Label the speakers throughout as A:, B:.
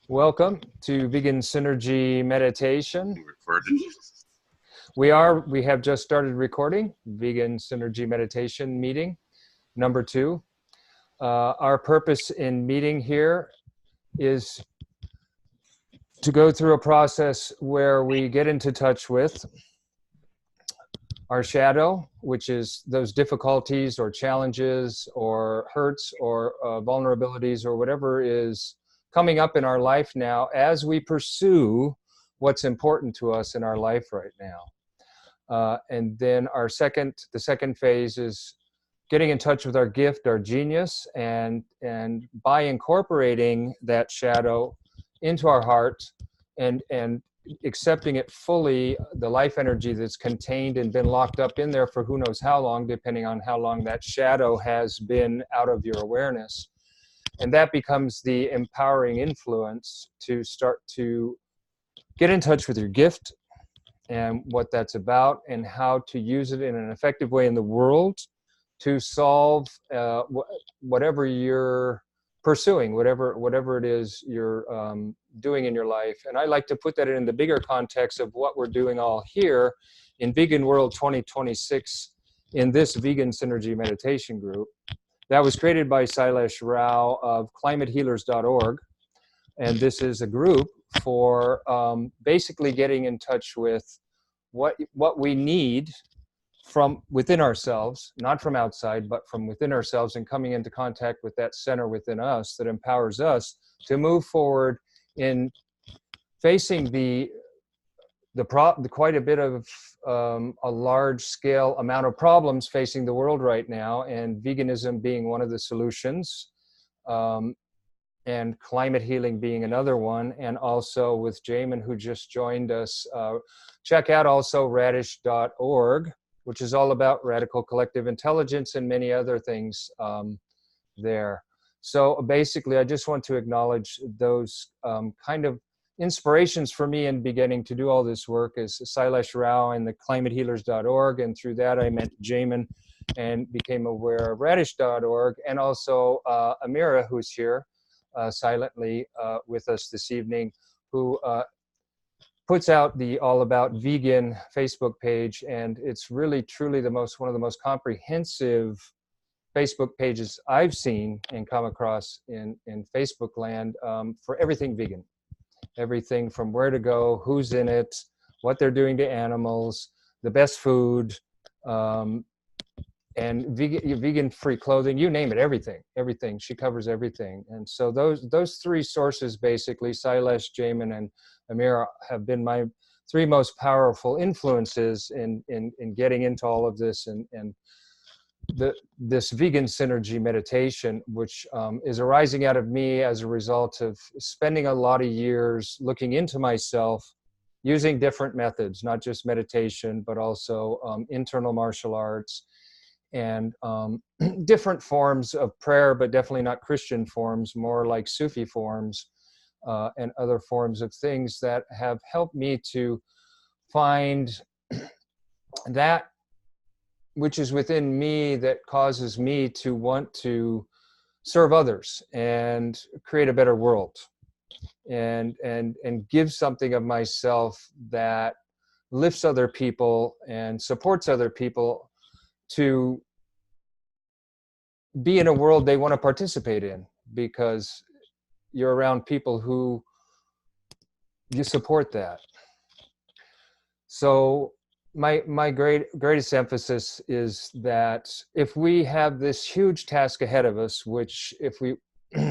A: Welcome to Vegan Synergy Meditation.
B: Recorded.
A: We have just started recording Vegan Synergy Meditation meeting number 2. Our purpose in meeting here is to go through a process where we get into touch with our shadow, which is those difficulties or challenges or hurts or vulnerabilities or whatever is coming up in our life now as we pursue what's important to us in our life right now. And then the second phase is getting in touch with our gift, our genius, and by incorporating that shadow into our heart and accepting it fully, the life energy that's contained and been locked up in there for who knows how long, depending on how long that shadow has been out of your awareness. And that becomes the empowering influence to start to get in touch with your gift and what that's about and how to use it in an effective way in the world to solve whatever you're pursuing, whatever it is you're doing in your life. And I like to put that in the bigger context of what we're doing all here in Vegan World 2026 in this Vegan Synergy Meditation group. That was created by Sailesh Rao of climatehealers.org. And this is a group for basically getting in touch with what we need from within ourselves, not from outside, but from within ourselves, and coming into contact with that center within us that empowers us to move forward in facing quite a bit of a large scale amount of problems facing the world right now, and veganism being one of the solutions, and climate healing being another one. And also with Jamin, who just joined us, check out also radish.org, which is all about radical collective intelligence and many other things there. So basically, I just want to acknowledge those kind of inspirations for me in beginning to do all this work is Sailesh Rao and the climatehealers.org. And through that, I met Jamin and became aware of radish.org. And also Amira, who's here silently with us this evening, who puts out the All About Vegan Facebook page. And it's really, truly one of the most comprehensive Facebook pages I've seen and come across in Facebook land for everything vegan. Everything from where to go, who's in it, what they're doing to animals, the best food, and vegan-free clothing, you name it, everything. She covers everything. And so those three sources, basically, Sailesh, Jamin, and Amira, have been my three most powerful influences in getting into all of this and this Vegan Synergy meditation, which is arising out of me as a result of spending a lot of years looking into myself, using different methods, not just meditation, but also internal martial arts and different forms of prayer, but definitely not Christian forms, more like Sufi forms and other forms of things that have helped me to find that which is within me that causes me to want to serve others and create a better world and give something of myself that lifts other people and supports other people to be in a world they want to participate in, because you're around people who you support that. So my greatest emphasis is that if we have this huge task ahead of us, which if we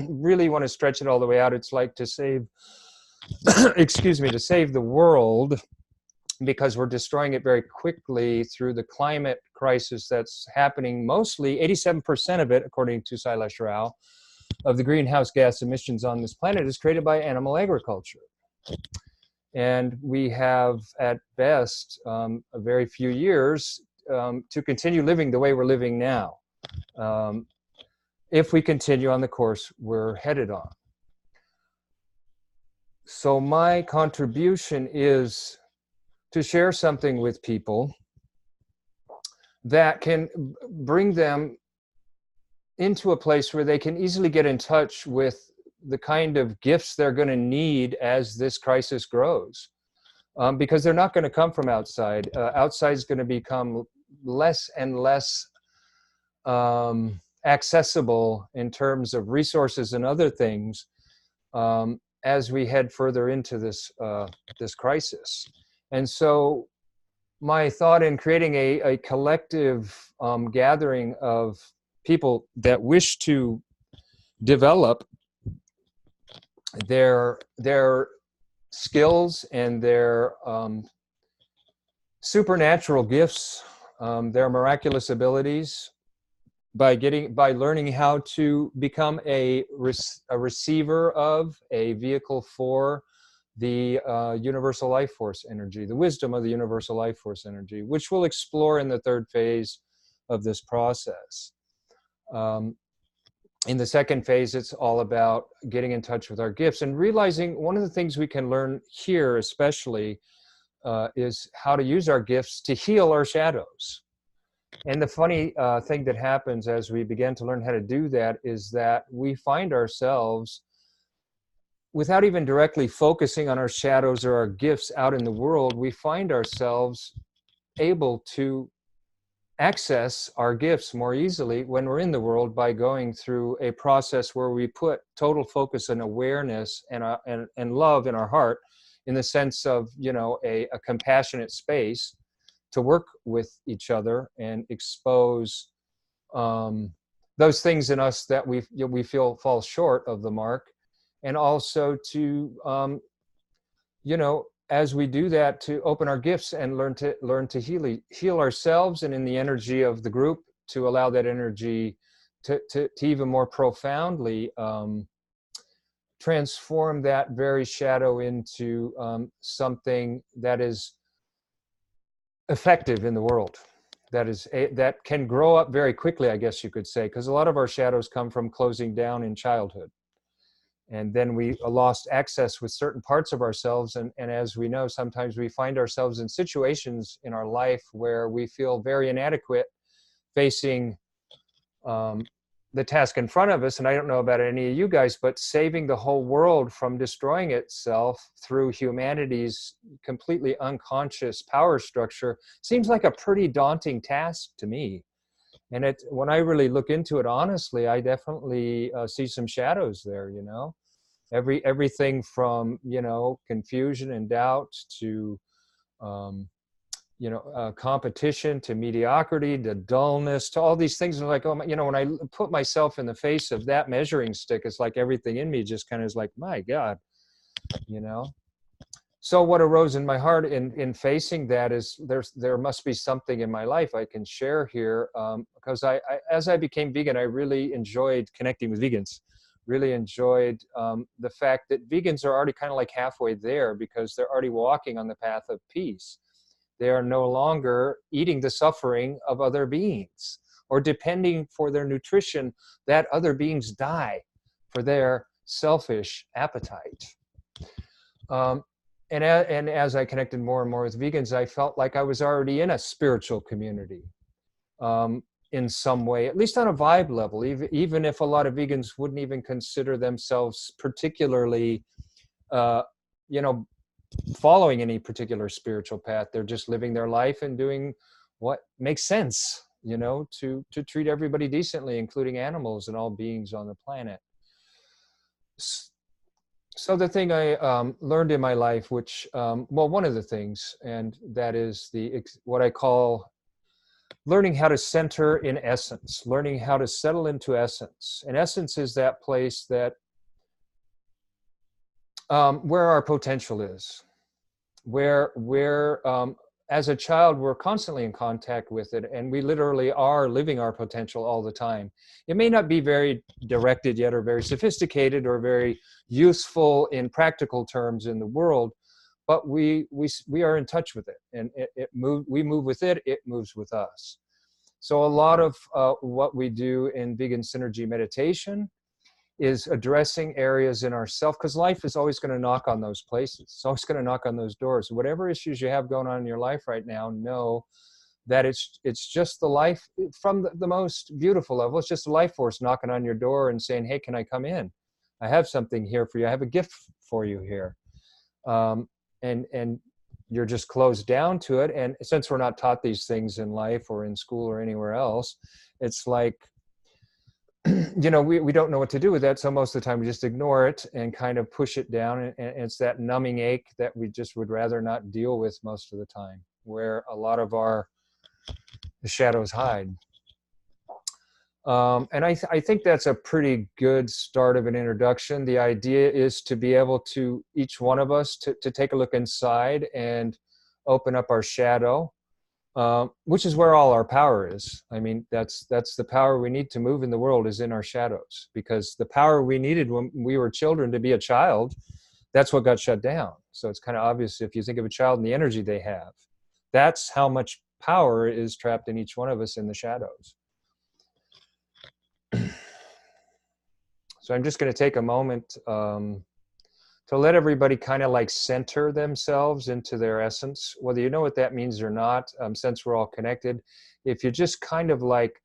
A: really want to stretch it all the way out, it's like to save, to save the world, because we're destroying it very quickly through the climate crisis that's happening. Mostly 87% of it, according to Sailesh Rao, of the greenhouse gas emissions on this planet is created by animal agriculture. And we have, at best, a very few years to continue living the way we're living now, if we continue on the course we're headed on. So my contribution is to share something with people that can bring them into a place where they can easily get in touch with the kind of gifts they're going to need as this crisis grows, because they're not going to come from outside. Outside is going to become less and less accessible in terms of resources and other things, as we head further into this this crisis. And so my thought in creating a collective gathering of people that wish to develop their skills and their supernatural gifts, their miraculous abilities, by learning how to become a receiver of, a vehicle for the universal life force energy, the wisdom of the universal life force energy, which we'll explore in the third phase of this process. In the second phase, it's all about getting in touch with our gifts and realizing one of the things we can learn here especially is how to use our gifts to heal our shadows. And the funny thing that happens as we begin to learn how to do that is that we find ourselves, without even directly focusing on our shadows or our gifts out in the world, we find ourselves able to access our gifts more easily when we're in the world by going through a process where we put total focus and awareness and love in our heart, in the sense of, you know, a compassionate space to work with each other and expose those things in us that we feel fall short of the mark, and also to you know, as we do that, to open our gifts and learn to heal ourselves, and in the energy of the group to allow that energy to even more profoundly transform that very shadow into something that is effective in the world, that can grow up very quickly, I guess you could say, because a lot of our shadows come from closing down in childhood. And then we lost access with certain parts of ourselves. And as we know, sometimes we find ourselves in situations in our life where we feel very inadequate facing the task in front of us. And I don't know about any of you guys, but saving the whole world from destroying itself through humanity's completely unconscious power structure seems like a pretty daunting task to me. And when I really look into it honestly, I definitely see some shadows there, you know. Everything from, you know, confusion and doubt to, you know, competition, to mediocrity, to dullness, to all these things. And like, oh, you know, when I put myself in the face of that measuring stick, it's like everything in me just kind of is like, my God, you know. So what arose in my heart in facing that is there must be something in my life I can share here, because as I became vegan, I really enjoyed connecting with vegans, really enjoyed the fact that vegans are already kind of like halfway there, because they're already walking on the path of peace. They are no longer eating the suffering of other beings or depending for their nutrition that other beings die for their selfish appetite. And as I connected more and more with vegans, I felt like I was already in a spiritual community in some way, at least on a vibe level, even if a lot of vegans wouldn't even consider themselves particularly, you know, following any particular spiritual path. They're just living their life and doing what makes sense, you know, to treat everybody decently, including animals and all beings on the planet. So the thing I learned in my life, which, well, one of the things, and that is what I call learning how to center in essence, learning how to settle into essence. And essence is that place that where our potential is, where as a child, we're constantly in contact with it, and we literally are living our potential all the time. It may not be very directed yet, or very sophisticated, or very useful in practical terms in the world, but we are in touch with it, and we move with it, it moves with us. So a lot of what we do in Vegan Synergy meditation is addressing areas in ourself, because life is always going to knock on those places. It's always going to knock on those doors. Whatever issues you have going on in your life right now, know that it's just the life from the most beautiful level. It's just the life force knocking on your door and saying, hey, can I come in? I have something here for you. I have a gift for you here. And you're just closed down to it. And since we're not taught these things in life or in school or anywhere else, it's like, we don't know what to do with that. So most of the time we just ignore it and kind of push it down. And it's that numbing ache that we just would rather not deal with most of the time, where a lot of the shadows hide. And I think that's a pretty good start of an introduction. The idea is to be able to, each one of us, to take a look inside and open up our shadow, which is where all our power is. I mean, that's the power we need to move in the world, is in our shadows, because the power we needed when we were children to be a child, that's what got shut down. So it's kind of obvious if you think of a child and the energy they have. That's how much power is trapped in each one of us in the shadows. So I'm just going to take a moment to let everybody kind of like center themselves into their essence, whether you know what that means or not, since we're all connected. If you just kind of like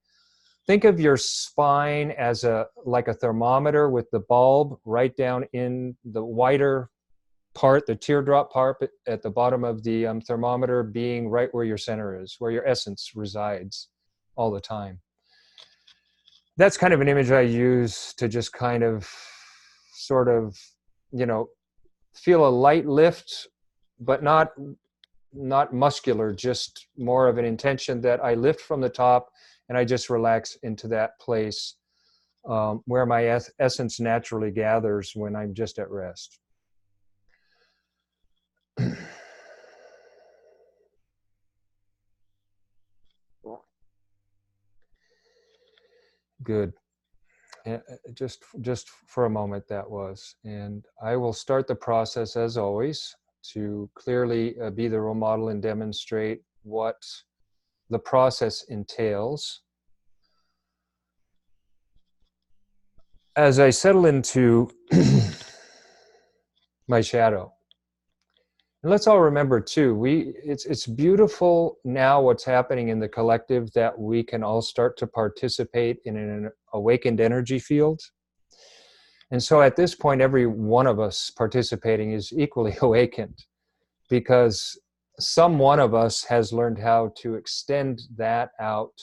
A: think of your spine as like a thermometer with the bulb right down in the wider part, the teardrop part at the bottom of the thermometer, being right where your center is, where your essence resides all the time. That's kind of an image I use to just kind of sort of, feel a light lift, but not muscular, just more of an intention that I lift from the top and I just relax into that place where my essence naturally gathers when I'm just at rest. Good. Just for a moment that was. And I will start the process as always to clearly be the role model and demonstrate what the process entails. As I settle into my shadow, and let's all remember too, it's beautiful now what's happening in the collective, that we can all start to participate in an awakened energy field. And so at this point, every one of us participating is equally awakened, because some one of us has learned how to extend that out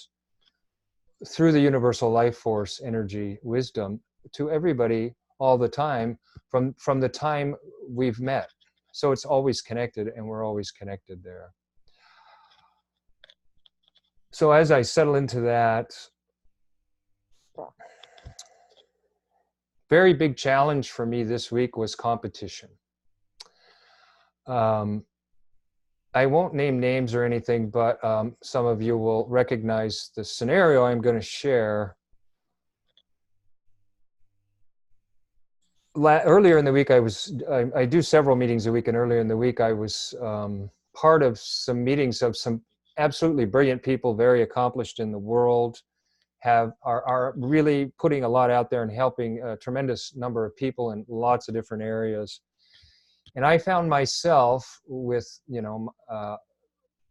A: through the universal life force, energy, wisdom, to everybody all the time from the time we've met. So it's always connected, and we're always connected there. So as I settle into that, very big challenge for me this week was competition. I won't name names or anything, but some of you will recognize the scenario I'm going to share. Earlier in the week, I do several meetings a week, and earlier in the week I was part of some meetings of some absolutely brilliant people, very accomplished in the world, are really putting a lot out there and helping a tremendous number of people in lots of different areas. And I found myself with,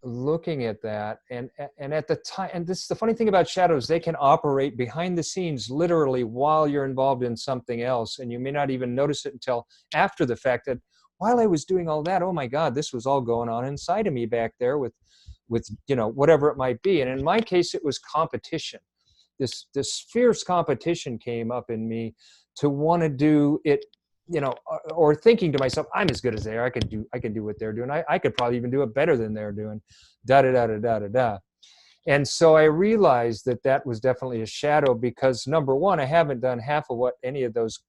A: looking at that, and at the time, and this is the funny thing about shadows, they can operate behind the scenes literally while you're involved in something else, and you may not even notice it until after the fact, that while I was doing all that, oh my God, this was all going on inside of me back there with whatever it might be. And in my case, it was competition. This fierce competition came up in me to want to do it, or thinking to myself, I'm as good as they are. I can do what they're doing. I could probably even do it better than they're doing. Da da da da da da da. And so I realized that was definitely a shadow, because number one, I haven't done half of what any of those,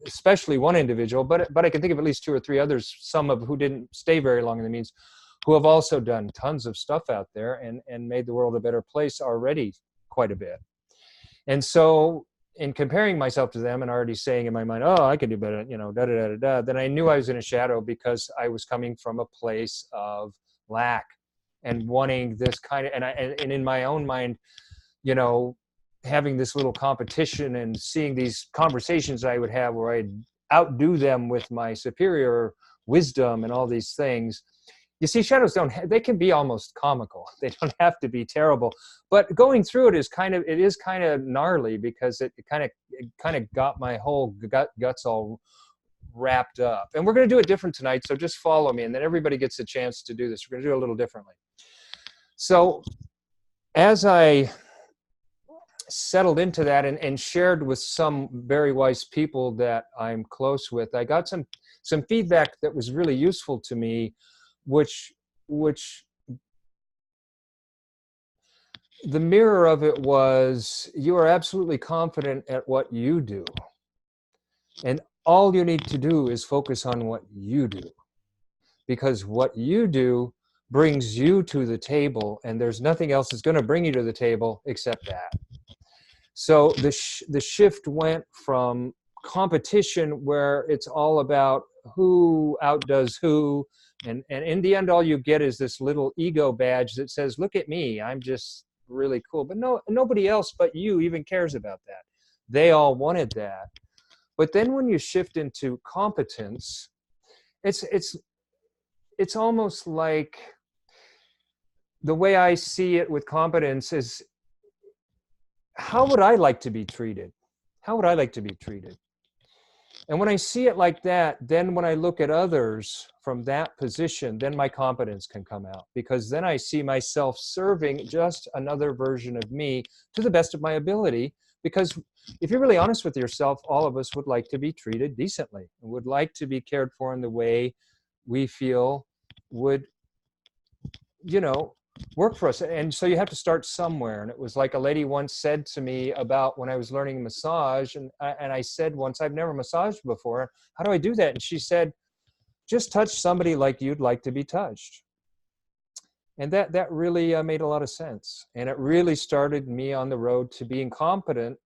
A: especially one individual, but I can think of at least two or three others, some of who didn't stay very long in the means, who have also done tons of stuff out there and made the world a better place already quite a bit. And so in comparing myself to them and already saying in my mind, oh, I could do better, da da da da da, then I knew I was in a shadow, because I was coming from a place of lack and wanting this kind of, and in my own mind, having this little competition and seeing these conversations I would have where I'd outdo them with my superior wisdom and all these things. You see, shadows they can be almost comical. They don't have to be terrible. But going through it is kind of gnarly, because it kind of got my whole guts all wrapped up. And we're going to do it different tonight, so just follow me, and then everybody gets a chance to do this. We're going to do it a little differently. So as I settled into that and shared with some very wise people that I'm close with, I got some feedback that was really useful to me, which the mirror of it was, you are absolutely confident at what you do, and all you need to do is focus on what you do, because what you do brings you to the table, and there's nothing else that's going to bring you to the table except that. So the shift went from competition, where it's all about who outdoes who, and in the end all you get is this little ego badge that says, look at me, I'm just really cool. But nobody else but you even cares about that. They all wanted that. But then when you shift into competence, it's almost like, the way I see it with competence is, how would I like to be treated? How would I like to be treated? And when I see it like that, then when I look at others from that position, then my competence can come out, because then I see myself serving just another version of me to the best of my ability. Because if you're really honest with yourself, all of us would like to be treated decently, and would like to be cared for in the way we feel would, work for us. And so you have to start somewhere. And it was like a lady once said to me about when I was learning massage, and I said once, I've never massaged before, how do I do that? And she said, just touch somebody like you'd like to be touched. And that really made a lot of sense. And it really started me on the road to being competent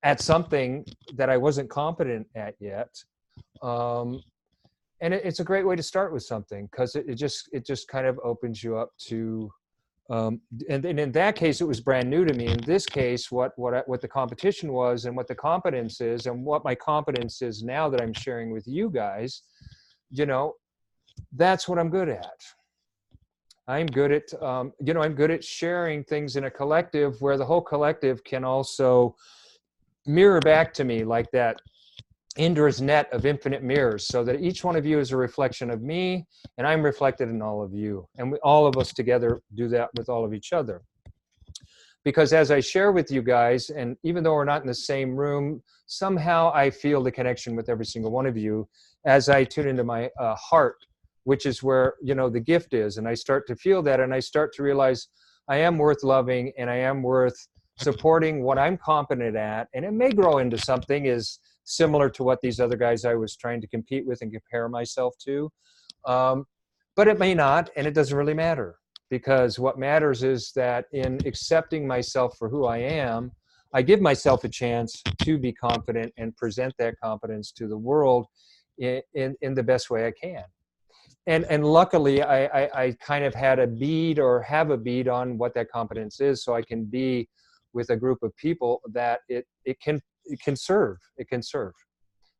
A: at something that I wasn't competent at yet. And it's a great way to start with something, because it just kind of opens you up to, and in that case, it was brand new to me. In this case, what the competition was, and what the competence is, and what my competence is now that I'm sharing with you guys, that's what I'm good at. I'm good at, I'm good at sharing things in a collective, where the whole collective can also mirror back to me, like that Indra's net of infinite mirrors, so that each one of you is a reflection of me, and I'm reflected in all of you. And all of us together do that with all of each other. Because as I share with you guys, and even though we're not in the same room, somehow I feel the connection with every single one of you as I tune into my heart, which is where, the gift is. And I start to feel that, and I start to realize I am worth loving, and I am worth supporting what I'm competent at. And it may grow into something is similar to what these other guys I was trying to compete with and compare myself to. But it may not, and it doesn't really matter, because what matters is that in accepting myself for who I am, I give myself a chance to be confident and present that confidence to the world in the best way I can. And luckily, I kind of had a bead, or have a bead, on what that competence is, so I can be with a group of people that it can serve. It can serve.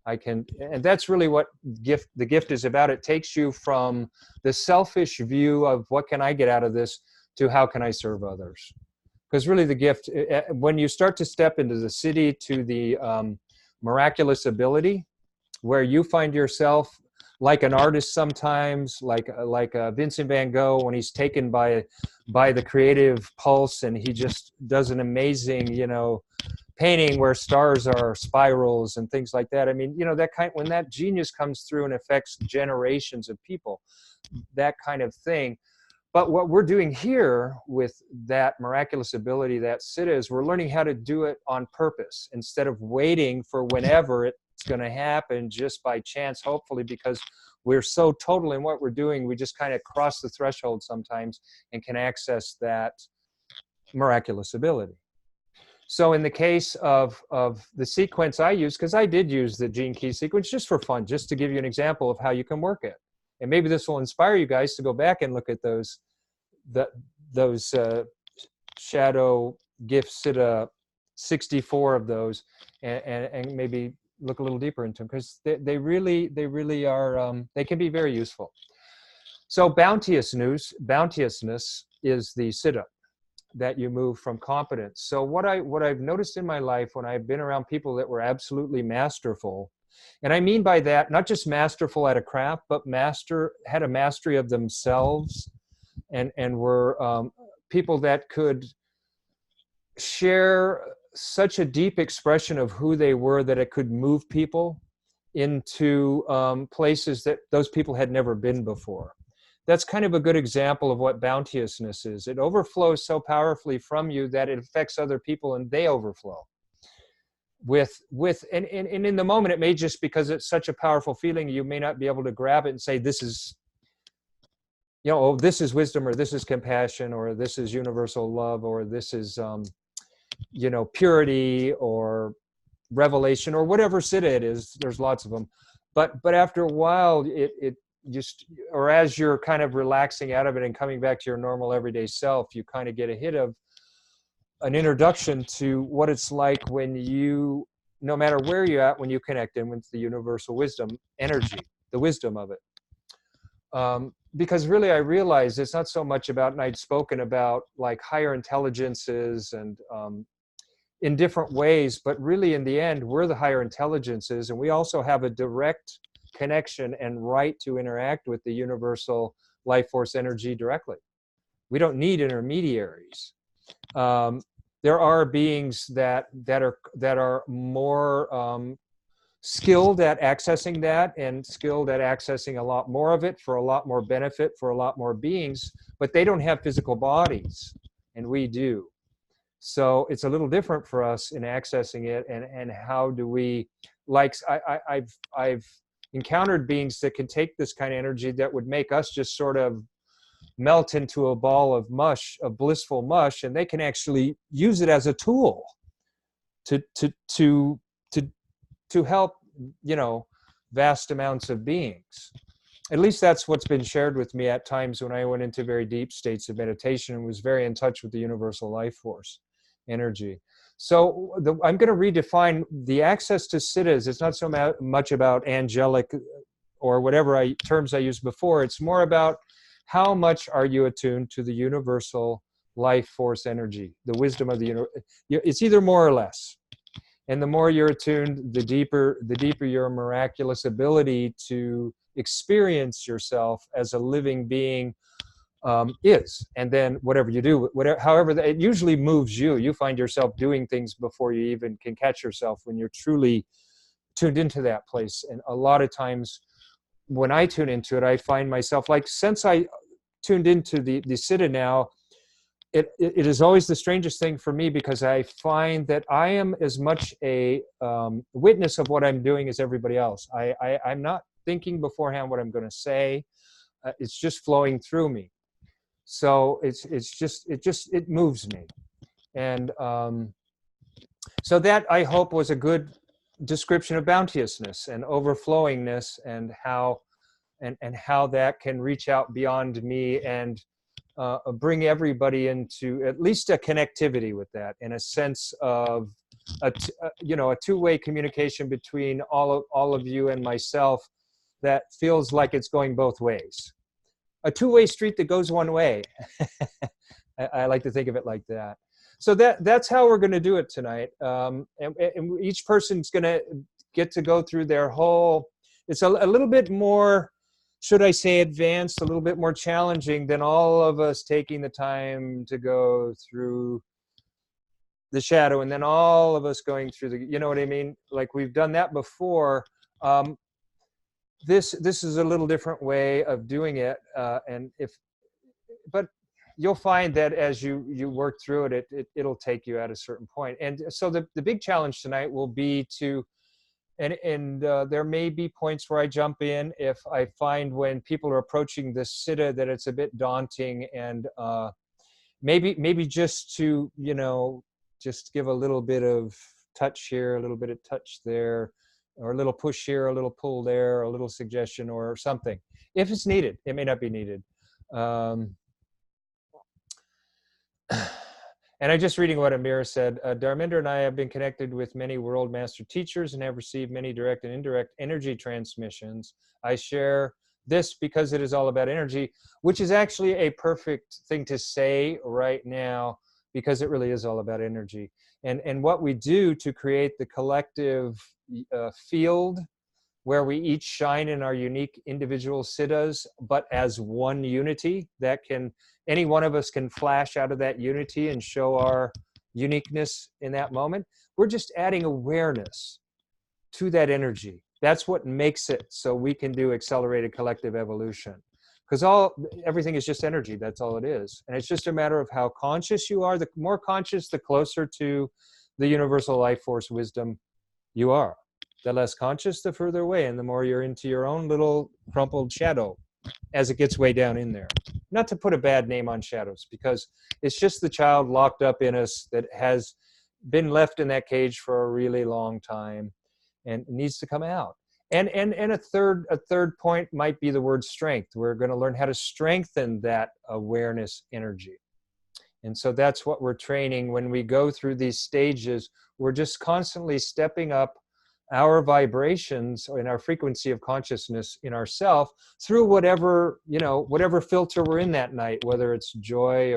A: And that's really what the gift is about. It takes you from the selfish view of what can I get out of this, to how can I serve others. Because really the gift, when you start to step into the city, to the miraculous ability, where you find yourself like an artist sometimes, like Vincent van Gogh, when he's taken by the creative pulse, and he just does an amazing, painting where stars are spirals and things like that. I mean, that when that genius comes through and affects generations of people, that kind of thing. But what we're doing here with that miraculous ability, that siddha, is we're learning how to do it on purpose, instead of waiting for whenever it's going to happen just by chance, hopefully, because we're so total in what we're doing, we just kind of cross the threshold sometimes and can access that miraculous ability. So in the case of the sequence I use, because I did use the Gene Key sequence just for fun, just to give you an example of how you can work it. And maybe this will inspire you guys to go back and look at those shadow gift siddha, 64 of those, and maybe look a little deeper into them, because they really are, they can be very useful. So bounteousness is the siddha, that you move from competence. So what I've noticed in my life when I've been around people that were absolutely masterful, and I mean by that not just masterful at a craft, but had a mastery of themselves, and were people that could share such a deep expression of who they were that it could move people into places that those people had never been before. That's kind of a good example of what bounteousness is. It overflows so powerfully from you that it affects other people and they overflow. And in the moment, it may just because it's such a powerful feeling, you may not be able to grab it and say, this is, oh, this is wisdom, or this is compassion, or this is universal love, or this is, purity, or revelation, or whatever siddha it is. There's lots of them. But after a while, it just, or as you're kind of relaxing out of it and coming back to your normal everyday self, you kind of get a hit of an introduction to what it's like when you, no matter where you're at, when you connect in with the universal wisdom energy, the wisdom of it. Because really I realize it's not so much about, and I'd spoken about like higher intelligences and in different ways, but really in the end, we're the higher intelligences, and we also have a direct connection and right to interact with the universal life force energy directly. We don't need intermediaries. There are beings that are more skilled at accessing that, and skilled at accessing a lot more of it for a lot more benefit for a lot more beings, but they don't have physical bodies, and we do. So it's a little different for us in accessing it, and how do we, like, I've encountered beings that can take this kind of energy that would make us just sort of melt into a ball of mush, of blissful mush, and they can actually use it as a tool to help, vast amounts of beings. At least that's what's been shared with me at times when I went into very deep states of meditation and was very in touch with the universal life force energy. So I'm going to redefine the access to siddhas. It's not so much about angelic or whatever terms I used before. It's more about how much are you attuned to the universal life force energy, the wisdom of the universe. It's either more or less. And the more you're attuned, the deeper your miraculous ability to experience yourself as a living being is. And then whatever you do, however, it usually moves you. You find yourself doing things before you even can catch yourself when you're truly tuned into that place. And a lot of times when I tune into it, I find myself, like, since I tuned into the siddha now, it is always the strangest thing for me, because I find that I am as much a witness of what I'm doing as everybody else. I'm not thinking beforehand what I'm going to say. It's just flowing through me. So it moves me. And so that, I hope, was a good description of bounteousness and overflowingness, and how that can reach out beyond me and bring everybody into at least a connectivity with that, and a sense of a two-way communication between all of you and myself that feels like it's going both ways. A two-way street that goes one way. I like to think of it like that. So that's how we're going to do it tonight. And each person's going to get to go through their whole, it's a little bit more, should I say, advanced, a little bit more challenging than all of us taking the time to go through the shadow, and then all of us going through the, you know what I mean? Like, we've done that before. This is a little different way of doing it, but you'll find that as you work through it, it'll take you at a certain point. And so the big challenge tonight will be to, and there may be points where I jump in if I find when people are approaching this siddha that it's a bit daunting, and maybe just to, just give a little bit of touch here, a little bit of touch there, or a little push here, a little pull there, a little suggestion or something. If it's needed, it may not be needed. And I'm just reading what Amir said. Dharminder and I have been connected with many world master teachers and have received many direct and indirect energy transmissions. I share this because it is all about energy, which is actually a perfect thing to say right now, because it really is all about energy. And what we do to create the collective field where we each shine in our unique individual siddhas, but as one unity that can, any one of us can flash out of that unity and show our uniqueness in that moment. We're just adding awareness to that energy. That's what makes it so we can do accelerated collective evolution. Because everything is just energy, that's all it is. And it's just a matter of how conscious you are. The more conscious, the closer to the universal life force wisdom you are. The less conscious, the further away, and the more you're into your own little crumpled shadow as it gets way down in there. Not to put a bad name on shadows, because it's just the child locked up in us that has been left in that cage for a really long time and needs to come out. And a third point might be the word strength. We're going to learn how to strengthen that awareness energy. And so that's what we're training when we go through these stages. We're just constantly stepping up our vibrations and our frequency of consciousness in ourself through whatever filter we're in that night, whether it's joy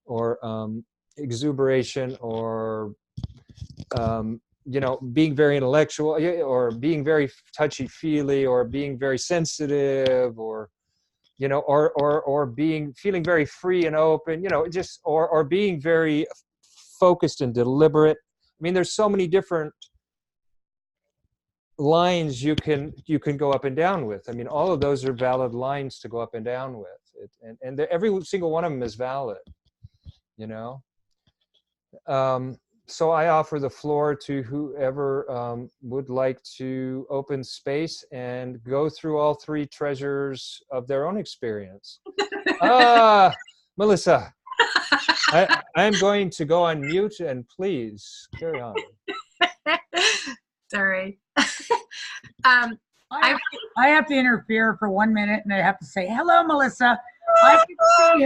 A: or exuberation or being very intellectual, or being very touchy-feely, or being very sensitive, or feeling very free and open, or being very focused and deliberate. I mean, there's so many different lines you can go up and down with. I mean, all of those are valid lines to go up and down with, and every single one of them is valid. So I offer the floor to whoever would like to open space and go through all three treasures of their own experience. Melissa, I'm going to go on mute, and please carry on.
B: Sorry.
C: I have to interfere for 1 minute, and I have to say, hello, Melissa. I can see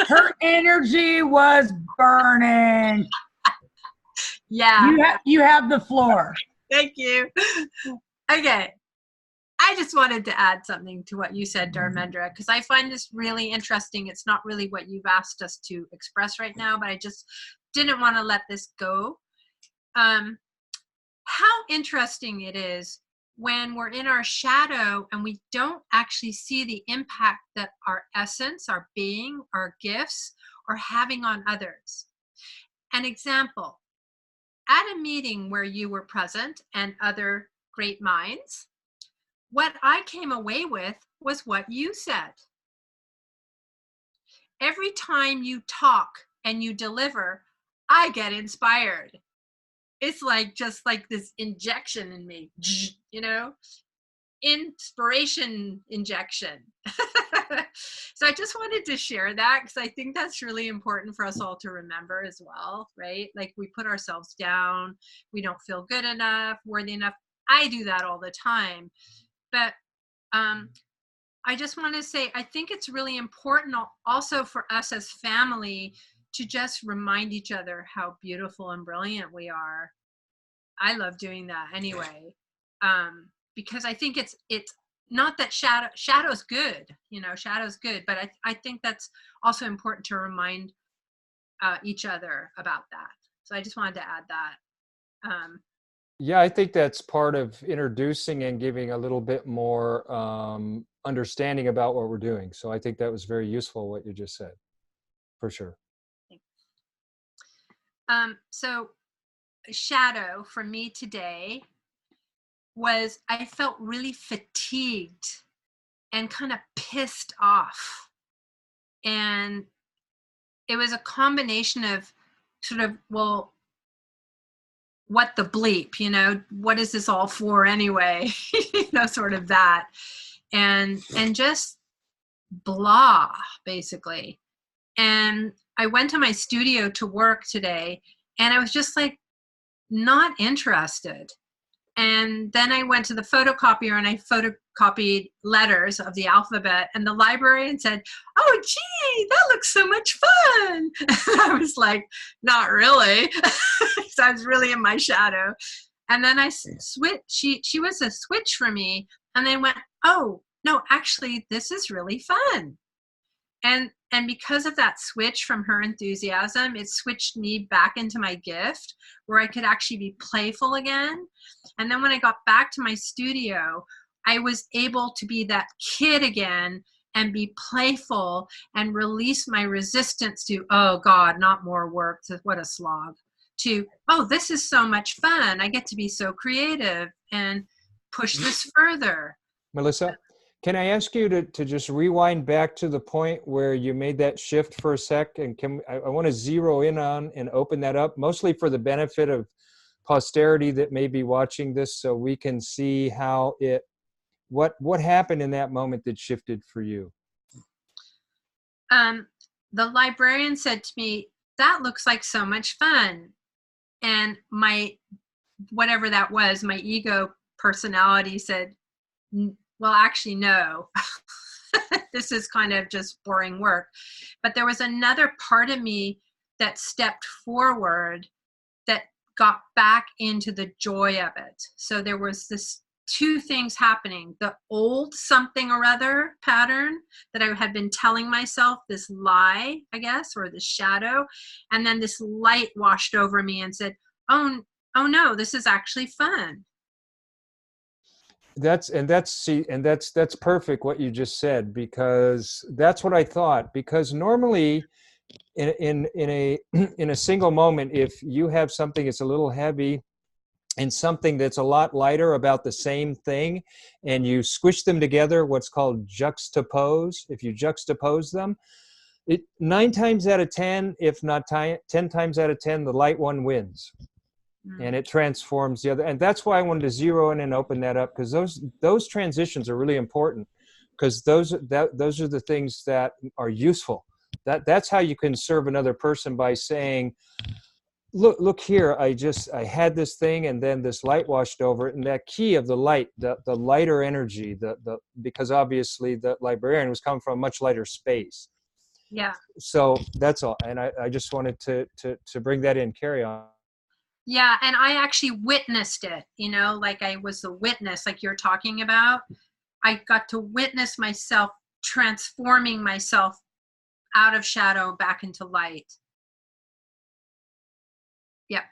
C: her energy was burning.
B: Yeah.
C: You have the floor.
B: Thank you. Okay. I just wanted to add something to what you said, Dharmendra, because I find this really interesting. It's not really what you've asked us to express right now, but I just didn't want to let this go. How interesting it is when we're in our shadow and we don't actually see the impact that our essence, our being, our gifts are having on others. An example, at a meeting where you were present and other great minds, what I came away with was what you said. Every time you talk and you deliver, I get inspired. It's like just like this injection in me, inspiration injection. So I just wanted to share that because I think that's really important for us all to remember as well, right? Like we put ourselves down, we don't feel good enough, worthy enough. I do that all the time. But I just want to say, I think it's really important also for us as family to just remind each other how beautiful and brilliant we are. I love doing that anyway, because I think it's not that shadow's good, shadow's good, but I think that's also important to remind each other about that. So I just wanted to add that.
A: Yeah, I think that's part of introducing and giving a little bit more understanding about what we're doing. So I think that was very useful, what you just said, for sure.
B: So shadow for me today was I felt really fatigued and kind of pissed off. And it was a combination of sort of, well, what the bleep, what is this all for anyway? Sort of that. And just blah, basically. And I went to my studio to work today and I was just like, not interested. And then I went to the photocopier and I photocopied letters of the alphabet, and the librarian said, "Oh, gee, that looks so much fun." And I was like, not really. So I was really in my shadow. And then I switched. She was a switch for me. And then went, "Oh, no, actually, this is really fun. And because of that switch from her enthusiasm, it switched me back into my gift where I could actually be playful again. And then when I got back to my studio, I was able to be that kid again and be playful and release my resistance to, oh God, not more work, what a slog, to, oh, this is so much fun. I get to be so creative and push this further.
A: Melissa, can I ask you to just rewind back to the point where you made that shift for a sec? And I want to zero in on and open that up, mostly for the benefit of posterity that may be watching this, so we can see how what happened in that moment that shifted for you.
B: The librarian said to me, that looks like so much fun. And my, whatever that was, my ego personality said, well, actually, no. This is kind of just boring work. But there was another part of me that stepped forward that got back into the joy of it. So there was this two things happening: the old something or other pattern that I had been telling myself, this lie, I guess, or this shadow, and then this light washed over me and said, oh no, this is actually fun.
A: That's perfect what you just said, because that's what I thought. Because normally in a single moment, if you have something that's a little heavy and something that's a lot lighter about the same thing, and you squish them together, what's called juxtapose, if you juxtapose them, 9 times out of 10, if not 10 times out of 10, the light one wins. And it transforms the other. And that's why I wanted to zero in and open that up, because those transitions are really important, because those are the things that are useful. That's how you can serve another person, by saying, look here, I had this thing, and then this light washed over it. And that key of the light, the lighter energy, because obviously the librarian was coming from a much lighter space.
B: Yeah.
A: So that's all. And I just wanted to bring that in. Carry on.
B: Yeah, and I actually witnessed it, like I was the witness, like you're talking about. I got to witness myself transforming myself out of shadow back into light. Yeah.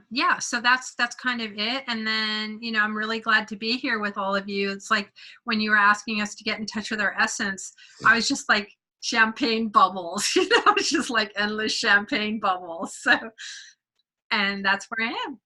B: Yeah, so that's kind of it. And then, I'm really glad to be here with all of you. It's like when you were asking us to get in touch with our essence, I was just like, champagne bubbles, it's just like endless champagne bubbles. So, and that's where I am.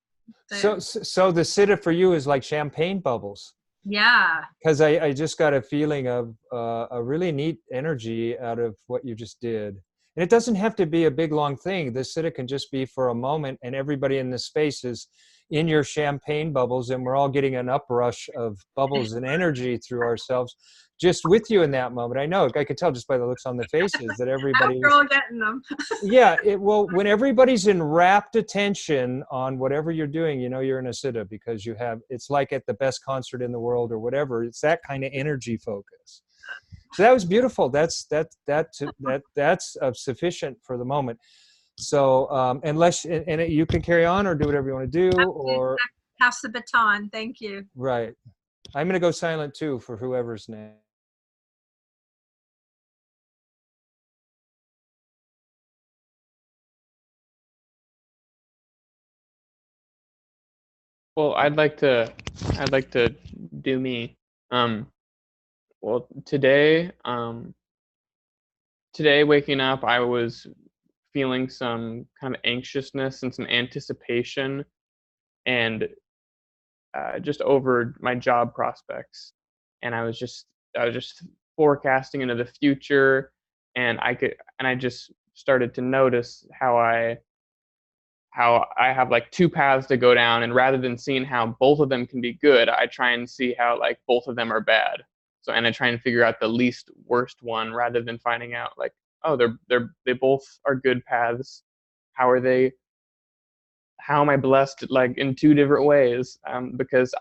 A: So the sitta for you is like champagne bubbles.
B: Yeah.
A: Because I just got a feeling of a really neat energy out of what you just did. And it doesn't have to be a big, long thing. The sitta can just be for a moment, and everybody in this space is in your champagne bubbles, and we're all getting an uprush of bubbles and energy through ourselves, just with you in that moment. I know, I could tell just by the looks on the faces that everybody
B: We're all getting them.
A: Yeah, well, when everybody's in rapt attention on whatever you're doing, you're in a sitta, because it's like at the best concert in the world or whatever. It's that kind of energy focus. So that was beautiful. That's sufficient for the moment. So unless, and you can carry on or do whatever you want to do, or
B: pass the baton. Thank you.
A: Right. I'm going to go silent too for whoever's next.
D: Well, I'd like to do me. Well, today waking up, I was feeling some kind of anxiousness and some anticipation, and just over my job prospects. And I was just forecasting into the future, and I just started to notice how I have like 2 paths to go down, and rather than seeing how both of them can be good, I try and see how like both of them are bad. So, and I try and figure out the least worst one, rather than finding out like, oh, they both are good paths. How am I blessed like in 2 different ways? Because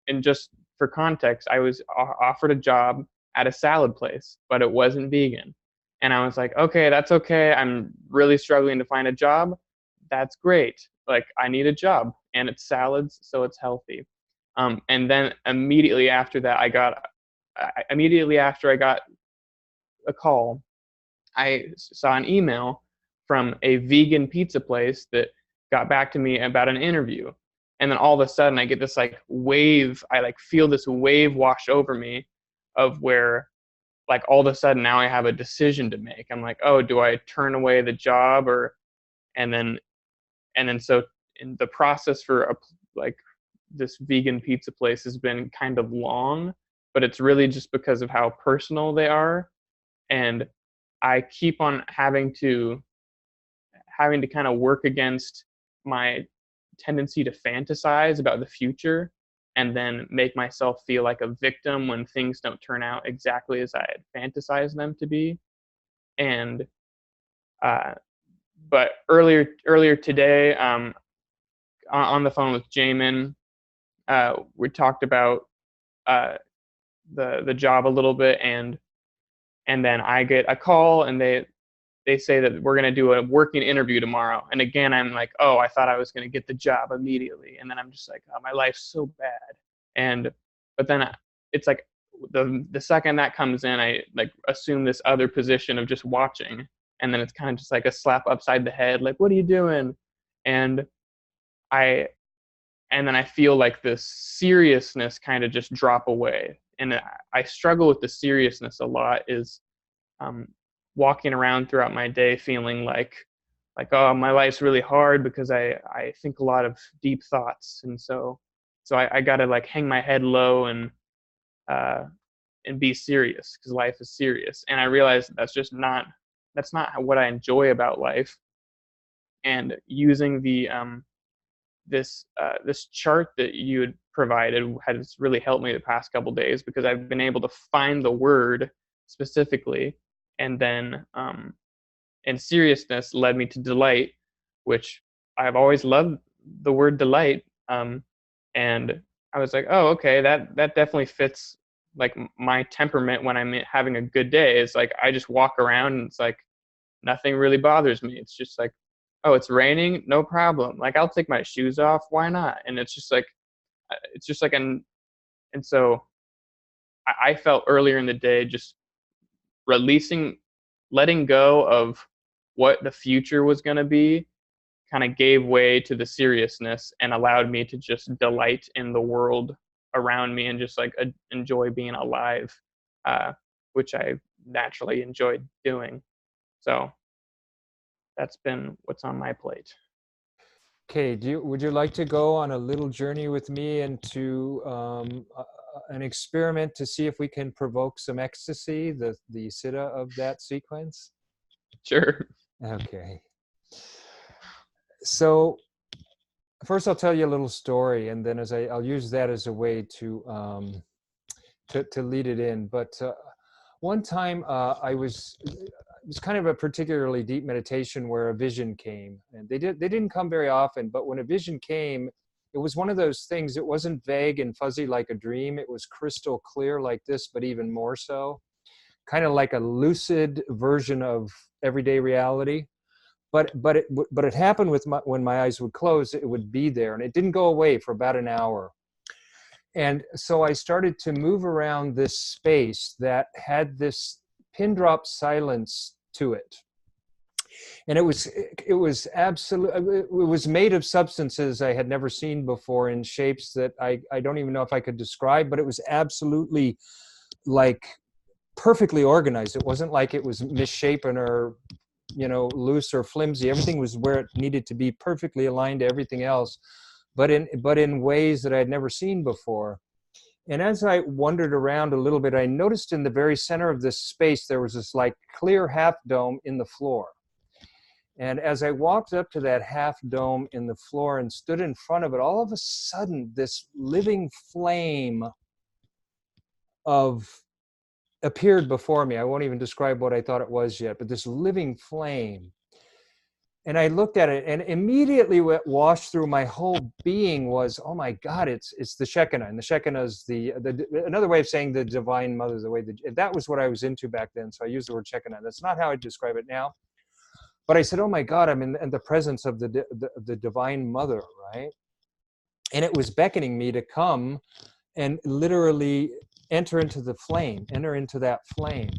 D: and just for context, I was offered a job at a salad place, but it wasn't vegan. And I was like, okay, that's okay. I'm really struggling to find a job. That's great. Like, I need a job, and it's salads, so it's healthy. And then immediately after that, immediately after I got a call, I saw an email from a vegan pizza place that got back to me about an interview. And then all of a sudden I get this like wave, I like feel this wave wash over me of where like all of a sudden now I have a decision to make. I'm like, oh, do I turn away the job and then so in the process for like this vegan pizza place has been kind of long, but it's really just because of how personal they are. And I keep on having to kind of work against my tendency to fantasize about the future and then make myself feel like a victim when things don't turn out exactly as I had fantasized them to be. And but earlier today, on the phone with Jamin, we talked about the job a little bit, and then I get a call and they say that we're going to do a working interview tomorrow. And again, I'm like, oh, I thought I was going to get the job immediately. And then I'm just like, oh, my life's so bad. But then it's like the second that comes in, I like assume this other position of just watching. And then it's kind of just like a slap upside the head. Like, what are you doing? And then I feel like the seriousness kind of just drop away. And I struggle with the seriousness a lot, is walking around throughout my day feeling like, oh, my life's really hard because I think a lot of deep thoughts. And so I got to like hang my head low and be serious, because life is serious. And I realized that's not what I enjoy about life. And using the this chart that you had provided has really helped me the past couple days, because I've been able to find the word specifically, and then and seriousness led me to delight, which I've always loved the word delight. And I was like, oh, okay, that definitely fits like my temperament when I'm having a good day. It's like I just walk around and it's like nothing really bothers me. It's just like, oh, it's raining, no problem. Like, I'll take my shoes off, why not? And it's just like and so I felt earlier in the day just letting go of what the future was going to be kind of gave way to the seriousness and allowed me to just delight in the world around me and just like enjoy being alive, which I naturally enjoyed doing. So that's been what's on my plate.
A: Okay, would you like to go on a little journey with me into an experiment to see if we can provoke some ecstasy, the siddha of that sequence?
D: Sure.
A: Okay. So first I'll tell you a little story, and then I'll use that as a way to lead it in. But one time it was kind of a particularly deep meditation where a vision came, and they didn't come very often, but when a vision came, it was one of those things. It wasn't vague and fuzzy like a dream. It was crystal clear like this, but even more so, kind of like a lucid version of everyday reality. But it happened when my eyes would close, it would be there, and it didn't go away for about an hour. And so I started to move around this space that had this pin drop silence to it. And it was absolute. It was made of substances I had never seen before in shapes that I don't even know if I could describe, but it was absolutely like perfectly organized. It wasn't like it was misshapen or, loose or flimsy. Everything was where it needed to be, perfectly aligned to everything else, but in ways that I had never seen before. And as I wandered around a little bit, I noticed in the very center of this space, there was this like clear half dome in the floor. And as I walked up to that half dome in the floor and stood in front of it, all of a sudden, this living flame appeared before me. I won't even describe what I thought it was yet, but this living flame. And I looked at it, and immediately what washed through my whole being was, oh my God, it's the Shekinah. And the Shekinah is another way of saying the Divine Mother, that was what I was into back then. So I used the word Shekinah. That's not how I describe it now. But I said, oh my God, I'm in the presence of the Divine Mother, right? and it was beckoning me to come and literally enter into that flame.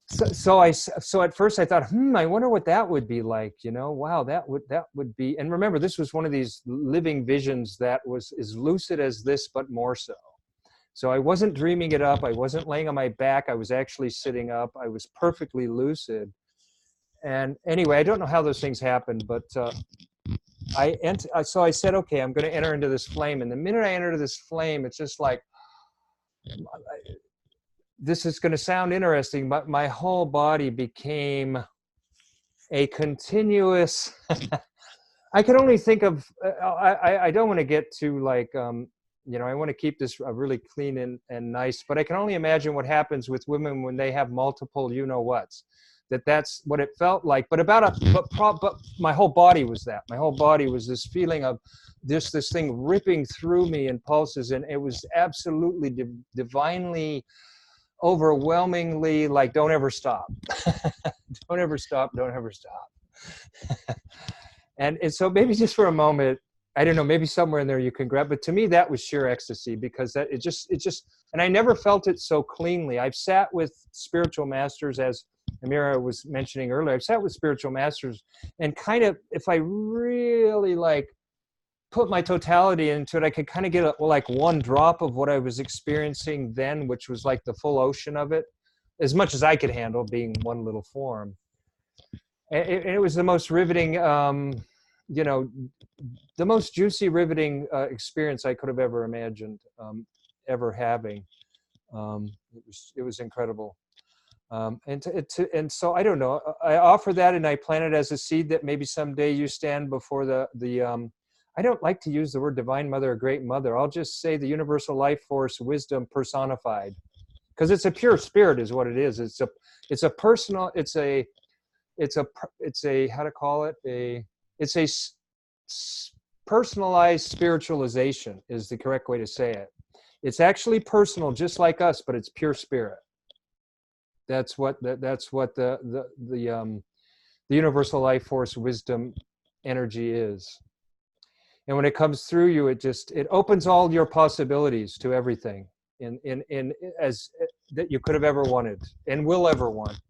A: So at first I thought, I wonder what that would be like, wow, that would be. And remember, this was one of these living visions that was as lucid as this, but more so. So I wasn't dreaming it up. I wasn't laying on my back. I was actually sitting up. I was perfectly lucid. And anyway, I don't know how those things happened, but so I said, okay, I'm going to enter into this flame. And the minute I enter this flame, it's just like, this is going to sound interesting, but my whole body became a continuous, I can only think of, I don't want to get to like, I want to keep this really clean and nice, but I can only imagine what happens with women when they have multiple you-know-whats. That's what it felt like. But my whole body was that. My whole body was this feeling of this thing ripping through me in pulses, and it was absolutely divinely, overwhelmingly like, don't ever stop. Don't ever stop, don't ever stop. And so maybe just for a moment, I don't know, maybe somewhere in there you can grab, but to me that was sheer ecstasy, because that it just, and I never felt it so cleanly. I've sat with spiritual masters, as Amira was mentioning earlier. I've sat with spiritual masters, and kind of, if I really like put my totality into it, I could kind of get like one drop of what I was experiencing then, which was like the full ocean of it, as much as I could handle being one little form. And it was the most riveting, the most juicy, riveting experience I could have ever imagined ever having. It was incredible. And so I don't know. I offer that, and I plant it as a seed that maybe someday you stand before the I don't like to use the word divine mother or great mother. I'll just say the universal life force wisdom personified, because it's a pure spirit is what it is. It's a personal, it's a how to call it, it's a personalized spiritualization is the correct way to say it. It's actually personal, just like us, but it's pure spirit. That's what the universal life force wisdom energy is. And when it comes through you, it opens all your possibilities to everything in as that you could have ever wanted and will ever want.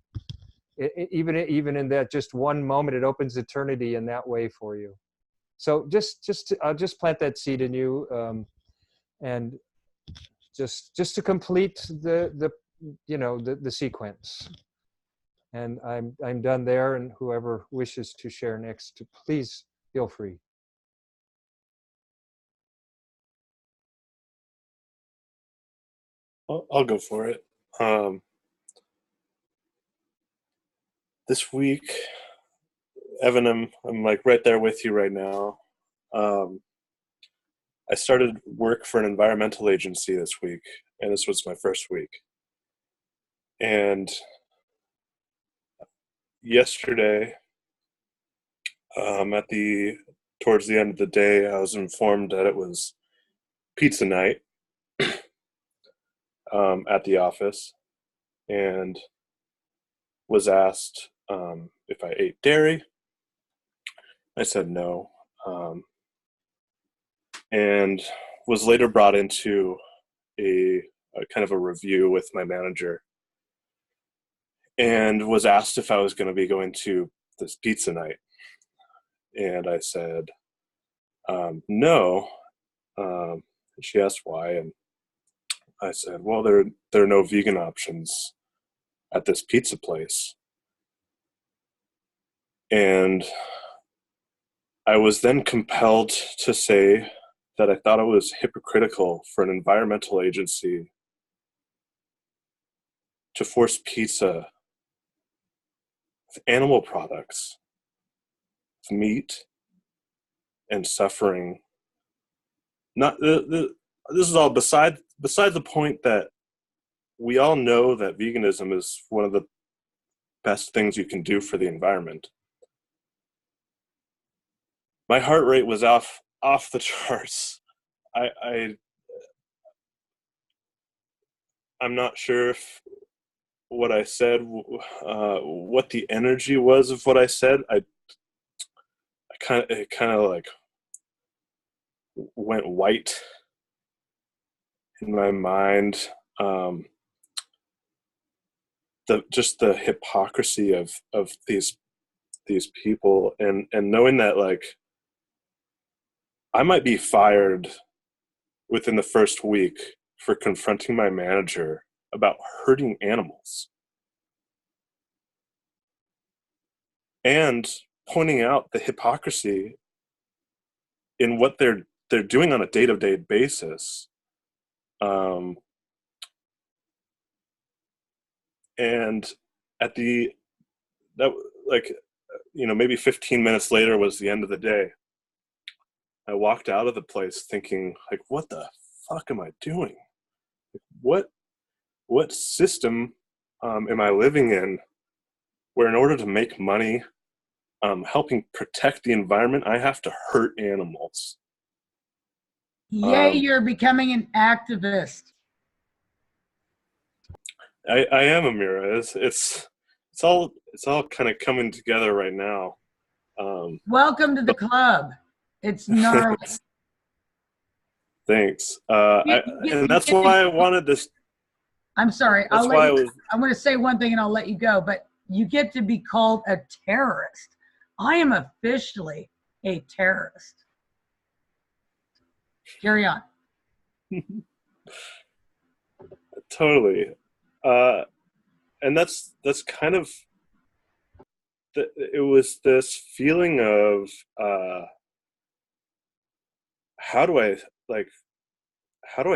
A: Even in that just one moment, it opens eternity in that way for you. So I'll just plant that seed in you, and just to complete the sequence. And I'm done there, and whoever wishes to share next, please feel free.
E: I'll go for it. This week, Evan, I'm like right there with you right now. I started work for an environmental agency this week, and this was my first week. And yesterday, towards the end of the day, I was informed that it was pizza night at the office, and was asked if I ate dairy. I said no, and was later brought into a kind of a review with my manager, and was asked if I was going to be going to this pizza night. And I said no. She asked why, and I said, well, there are no vegan options at this pizza place. And I was then compelled to say that I thought it was hypocritical for an environmental agency to force pizza with animal products, with meat and suffering. This is all beside the point that we all know that veganism is one of the best things you can do for the environment. My heart rate was off the charts. I'm not sure if what I said, what the energy was of what I said. It kind of like went white in my mind. The hypocrisy of these people, and knowing that, like, I might be fired within the first week for confronting my manager about hurting animals and pointing out the hypocrisy in what they're doing on a day-to-day basis. And maybe 15 minutes later was the end of the day. I walked out of the place thinking, like, what the fuck am I doing? What system am I living in where, in order to make money helping protect the environment, I have to hurt animals?
C: Yay, you're becoming an activist.
E: I am, Amira. It's all kind of coming together right now.
C: Welcome to the club. It's gnarly.
E: Thanks. And that's why I wanted this.
C: I'm sorry.
E: That's why
C: I'm going to say one thing and I'll let you go, but you get to be called a terrorist. I am officially a terrorist. Carry on.
E: Totally. And that's kind of it was this feeling of how do I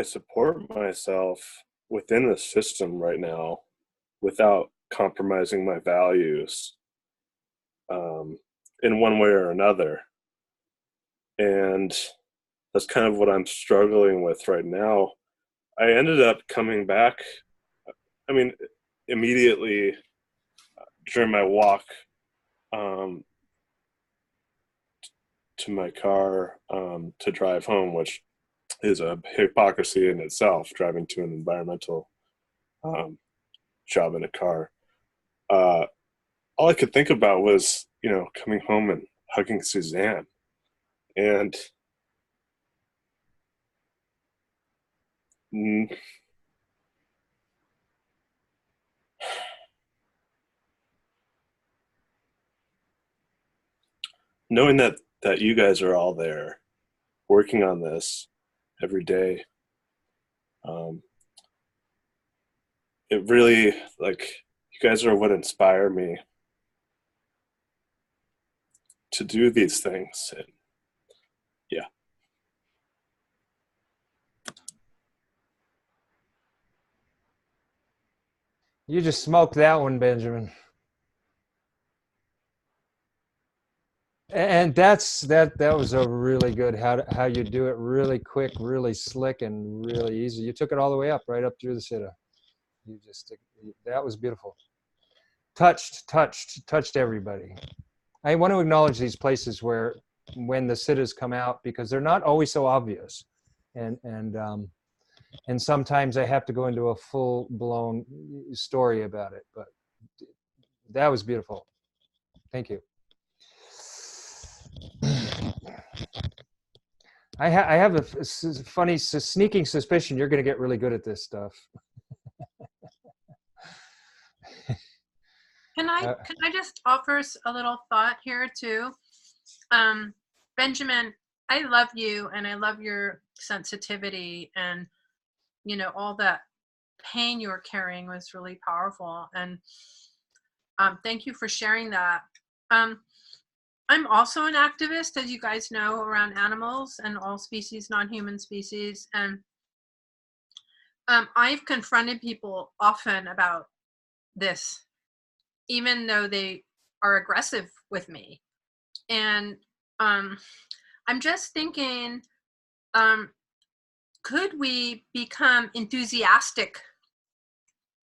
E: support myself within the system right now without compromising my values in one way or another. And that's kind of what I'm struggling with right now. I ended up coming back, immediately during my walk to my car to drive home, which is a hypocrisy in itself, driving to an environmental job in a car. All I could think about was, coming home and hugging Suzanne. And knowing that you guys are all there working on this every day, it really, you guys are what inspire me to do these things. And yeah.
A: You just smoked that one, Benjamin. And that was a really good how you do it, really quick, really slick, and really easy. You took it all the way up, right up through the sitta. That was beautiful. Touched everybody. I want to acknowledge these places where, when the sittas come out, because they're not always so obvious, and sometimes I have to go into a full-blown story about it. But that was beautiful. Thank you. I have a funny, sneaking suspicion you're going to get really good at this stuff.
B: Can I just offer a little thought here too? Benjamin, I love you and I love your sensitivity, and all that pain you were carrying was really powerful, and thank you for sharing that. I'm also an activist, as you guys know, around animals and all species, non-human species. And I've confronted people often about this, even though they are aggressive with me. And I'm just thinking, could we become enthusiastic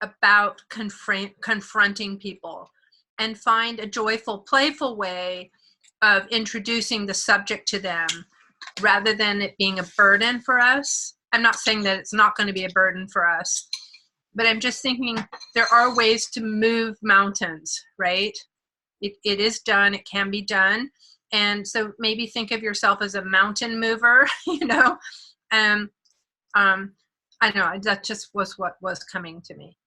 B: about confronting people and find a joyful, playful way of introducing the subject to them, rather than it being a burden for us? I'm not saying that it's not going to be a burden for us, but I'm just thinking there are ways to move mountains, right? It is done, it can be done. And so maybe think of yourself as a mountain mover, you know. I know that just was what was coming to me.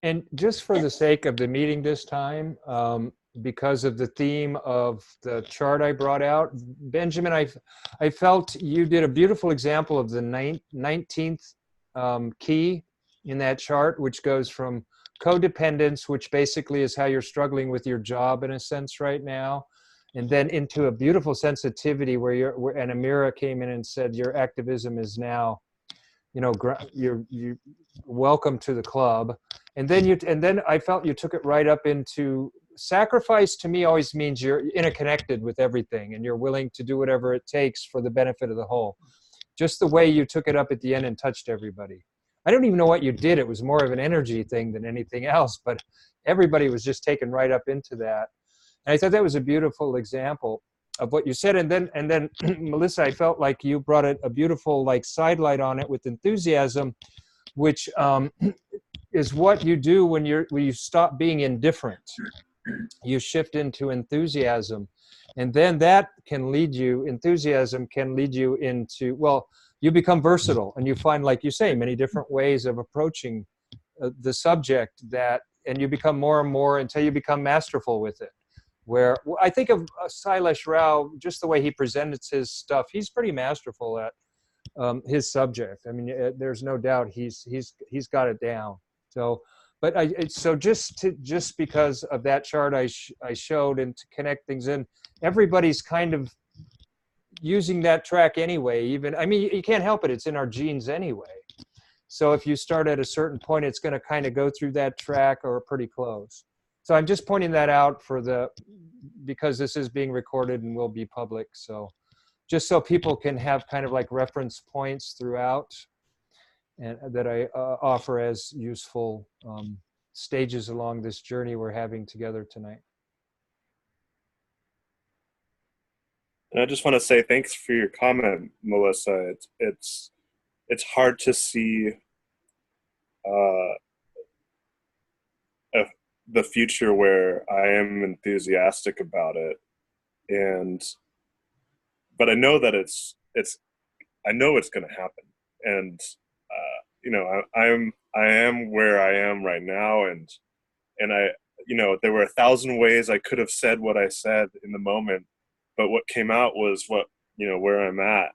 A: And just for the sake of the meeting this time, because of the theme of the chart I brought out, Benjamin, I felt you did a beautiful example of the 19th key in that chart, which goes from codependence, which basically is how you're struggling with your job in a sense right now, and then into a beautiful sensitivity and Amira came in and said, your activism is now, you know, you're welcome to the club. And then I felt you took it right up into sacrifice. To me always means you're interconnected with everything and you're willing to do whatever it takes for the benefit of the whole. Just the way you took it up at the end and touched everybody. I don't even know what you did. It was more of an energy thing than anything else, but everybody was just taken right up into that. And I thought that was a beautiful example of what you said. And then Melissa, I felt like you brought a beautiful like sidelight on it with enthusiasm, which is what you do when you stop being indifferent. You shift into enthusiasm. And then that can lead you, enthusiasm can lead you into, well, you become versatile and you find, like you say, many different ways of approaching the subject and you become more and more until you become masterful with it. Where I think of Sailesh Rao, just the way he presents his stuff, he's pretty masterful at his subject. I mean, there's no doubt he's got it down. So, but just because of that chart I showed and to connect things in, everybody's kind of using that track anyway. Even, I mean, you can't help it. It's in our genes anyway. So if you start at a certain point, it's going to kind of go through that track or pretty close. So I'm just pointing that out because this is being recorded and will be public. So just so people can have kind of like reference points throughout and that I offer as useful stages along this journey we're having together tonight.
E: And I just want to say thanks for your comment, Melissa. It's hard to see the future where I am enthusiastic about it, but I know that I know it's going to happen, and you know, I am where I am right now, and I, you know, there were 1,000 ways I could have said what I said in the moment, but what came out was what, you know, where I'm at,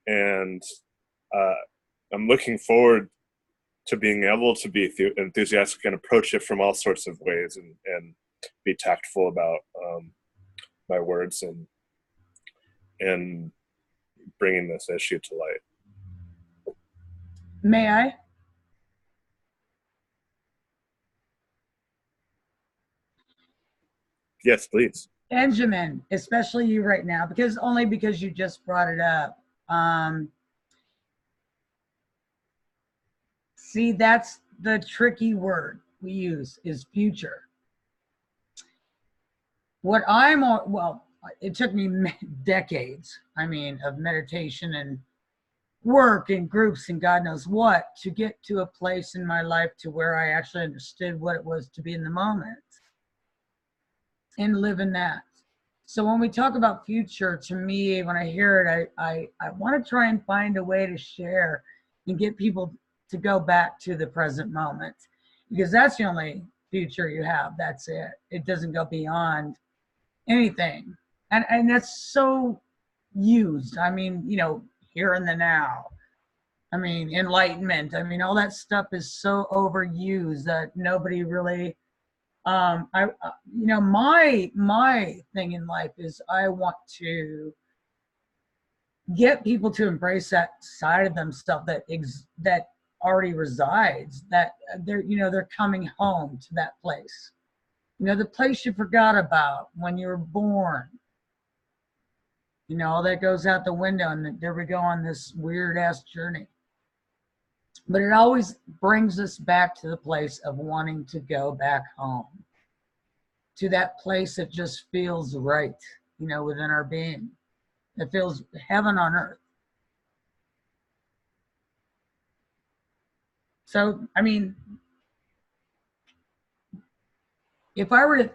E: and I'm looking forward to being able to be enthusiastic and approach it from all sorts of ways, and be tactful about my words and bringing this issue to light.
C: May I?
E: Yes, please.
C: Benjamin, especially you right now, only because you just brought it up. See, that's the tricky word we use, is future. Well, it took me decades, I mean, of meditation and work and groups and God knows what to get to a place in my life to where I actually understood what it was to be in the moment and live in that. So when we talk about future, to me, when I hear it, I want to try and find a way to share and get people to go back to the present moment, because that's the only future you have. That's it. It doesn't go beyond anything. And that's so used. I mean, you know, here and the now. I mean, enlightenment. I mean, all that stuff is so overused that nobody really you know, my thing in life is I want to get people to embrace that side of themselves that already resides, that they're coming home to that place, you know, the place you forgot about when you were born. You know, all that goes out the window, and there we go on this weird ass journey. But it always brings us back to the place of wanting to go back home, to that place that just feels right, you know, within our being. It feels heaven on earth. So, I mean, if I were to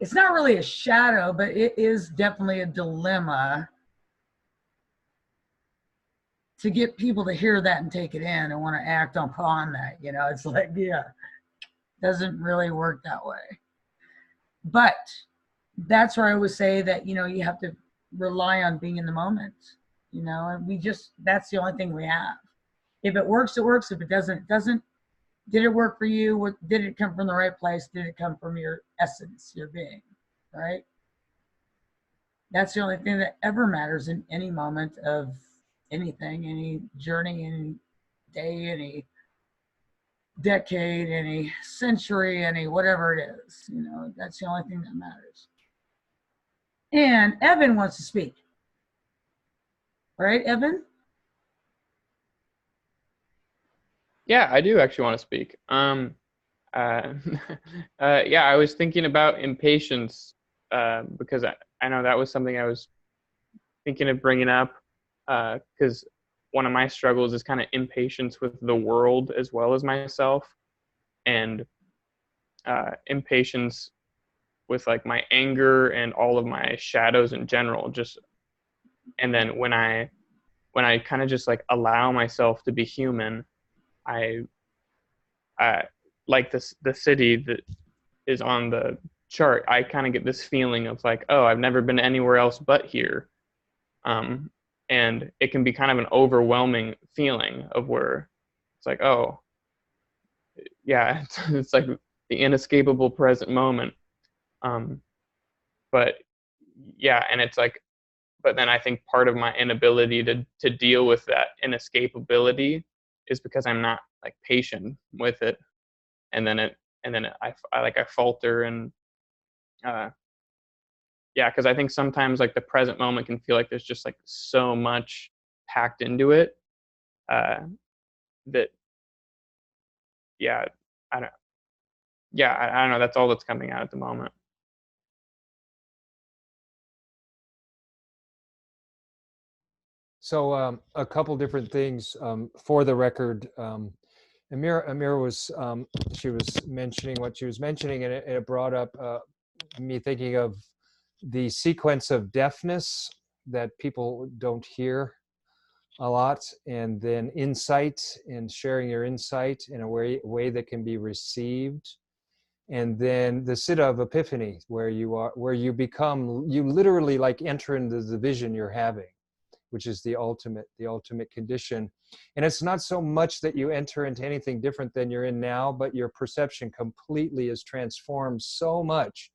C: it's not really a shadow, but it is definitely a dilemma to get people to hear that and take it in and want to act upon that. You know, it's like, yeah, doesn't really work that way. But that's where I would say that, you know, you have to rely on being in the moment, you know, and that's the only thing we have. If it works, it works. If it doesn't, it doesn't. Did it work for you? Did it come from the right place? Did it come from your essence, your being, right? That's the only thing that ever matters in any moment of anything, any journey, any day, any decade, any century, any whatever it is. You know, that's the only thing that matters. And Evan wants to speak. Right, Evan?
D: Yeah, I do actually want to speak. Yeah, I was thinking about impatience because I know that was something I was thinking of bringing up because one of my struggles is kind of impatience with the world as well as myself, and impatience with like my anger and all of my shadows in general. And then when I kind of just like allow myself to be human, I like the city that is on the chart, I kind of get this feeling of like, oh, I've never been anywhere else but here. And it can be kind of an overwhelming feeling of where it's like, oh, yeah, it's like the inescapable present moment. But yeah, and it's like, but then I think part of my inability to deal with that inescapability is because I'm not like patient with it, and then I falter, and yeah, because I think sometimes like the present moment can feel like there's just like so much packed into it that yeah, I don't I don't know, that's all that's coming out at the moment.
A: So a couple different things for the record. Amira was she was mentioning what she was mentioning, and it brought up me thinking of the sequence of deafness that people don't hear a lot, and then insight and sharing your insight in a way that can be received, and then the siddha of epiphany, where you literally like enter into the vision you're having, which is the ultimate condition. And it's not so much that you enter into anything different than you're in now, but your perception completely is transformed so much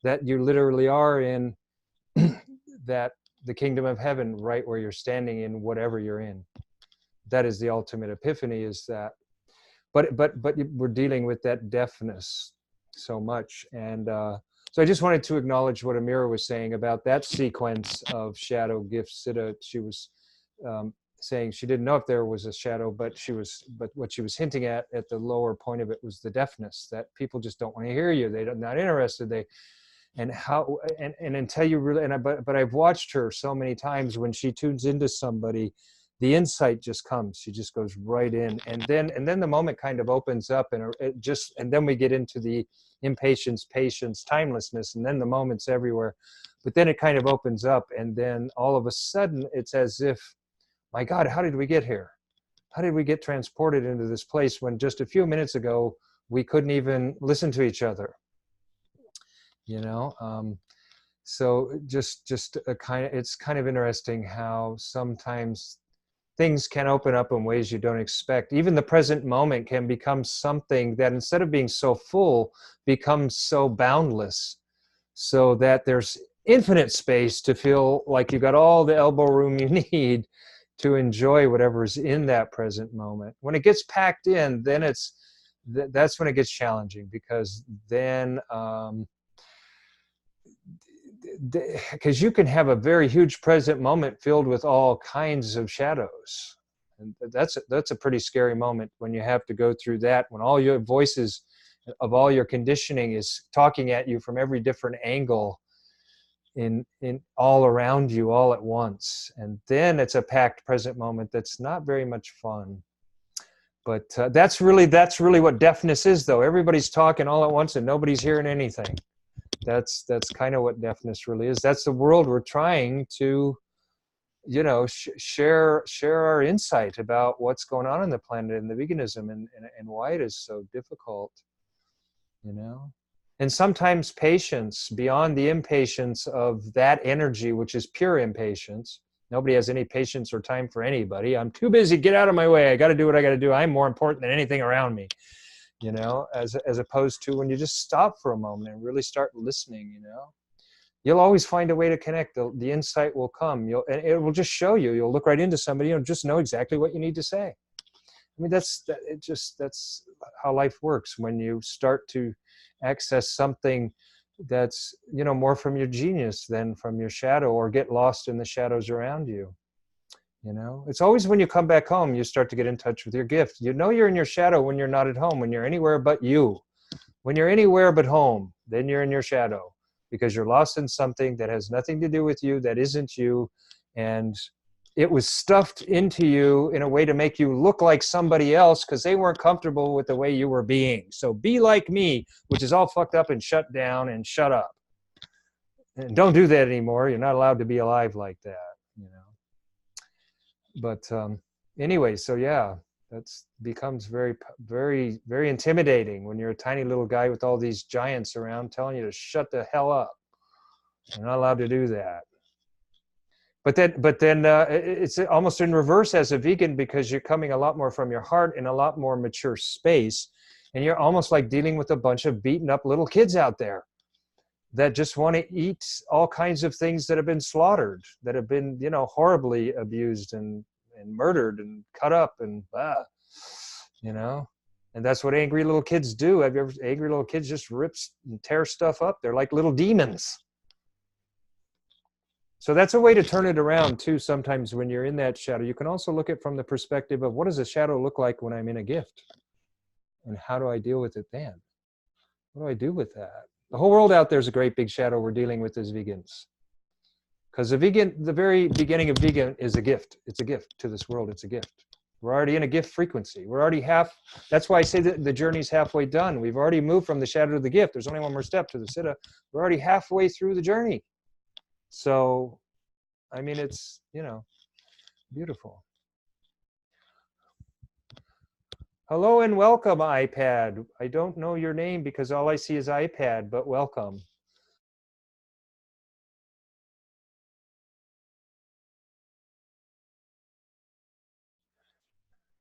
A: that you literally are in the kingdom of heaven, right where you're standing in whatever you're in. That is the ultimate epiphany, is that. But we're dealing with that deafness so much. And so I just wanted to acknowledge what Amira was saying about that sequence of shadow, gift, siddha. She was saying she didn't know if there was a shadow, but what she was hinting at the lower point of it was the deafness, that people just don't want to hear you. They're not interested. And until you really, but I've watched her so many times when she tunes into somebody, the insight just comes. She just goes right in, and then the moment kind of opens up, and then we get into the impatience, patience, timelessness, and then the moment's everywhere. But then it kind of opens up, and then all of a sudden it's as if, my God, how did we get here? How did we get transported into this place when just a few minutes ago we couldn't even listen to each other? You know, so just it's kind of interesting how sometimes things can open up in ways you don't expect. Even the present moment can become something that, instead of being so full, becomes so boundless, so that there's infinite space to feel like you've got all the elbow room you need to enjoy whatever's in that present moment. When it gets packed in, then that's when it gets challenging, because then because you can have a very huge present moment filled with all kinds of shadows, and that's a pretty scary moment when you have to go through that, when all your voices of all your conditioning is talking at you from every different angle in all around you all at once. And then it's a packed present moment that's not very much fun. But that's really what deafness is, though. Everybody's talking all at once and nobody's hearing anything. That's kind of what deafness really is. That's the world we're trying to, you know, share our insight about what's going on the planet and the veganism and why it is so difficult, you know. And sometimes patience, beyond the impatience of that energy, which is pure impatience. Nobody has any patience or time for anybody. I'm too busy, get out of my way. I got to do what I got to do. I'm more important than anything around me, you know, as opposed to when you just stop for a moment and really start listening, you know. You'll always find a way to connect. The insight will come. And it will just show you. You'll look right into somebody and just know exactly what you need to say. I mean, that's how life works. When you start to access something that's, you know, more from your genius than from your shadow, or get lost in the shadows around you. You know, it's always when you come back home, you start to get in touch with your gift. You know you're in your shadow when you're not at home, when you're anywhere but you. When you're anywhere but home, then you're in your shadow, because you're lost in something that has nothing to do with you, that isn't you, and it was stuffed into you in a way to make you look like somebody else because they weren't comfortable with the way you were being. So be like me, which is all fucked up and shut down and shut up. And don't do that anymore. You're not allowed to be alive like that, you know. But anyway, so yeah, that's becomes very, very, very intimidating when you're a tiny little guy with all these giants around telling you to shut the hell up. You're not allowed to do that. But then it's almost in reverse as a vegan, because you're coming a lot more from your heart in a lot more mature space. And you're almost like dealing with a bunch of beaten up little kids out there that just want to eat all kinds of things that have been slaughtered, that have been, you know, horribly abused and murdered and cut up and, you know. And that's what angry little kids do. Have you ever, angry little kids just rips and tear stuff up? They're like little demons. So that's a way to turn it around too. Sometimes when you're in that shadow, you can also look at it from the perspective of, what does a shadow look like when I'm in a gift? And how do I deal with it then? What do I do with that? The whole world out there is a great big shadow we're dealing with as vegans. Because the very beginning of vegan is a gift. It's a gift to this world. It's a gift. We're already in a gift frequency. We're already that's why I say that the journey's halfway done. We've already moved from the shadow to the gift. There's only one more step to the siddha. We're already halfway through the journey. So, I mean, it's, you know, beautiful. Hello and welcome, iPad. I don't know your name because all I see is iPad, but welcome.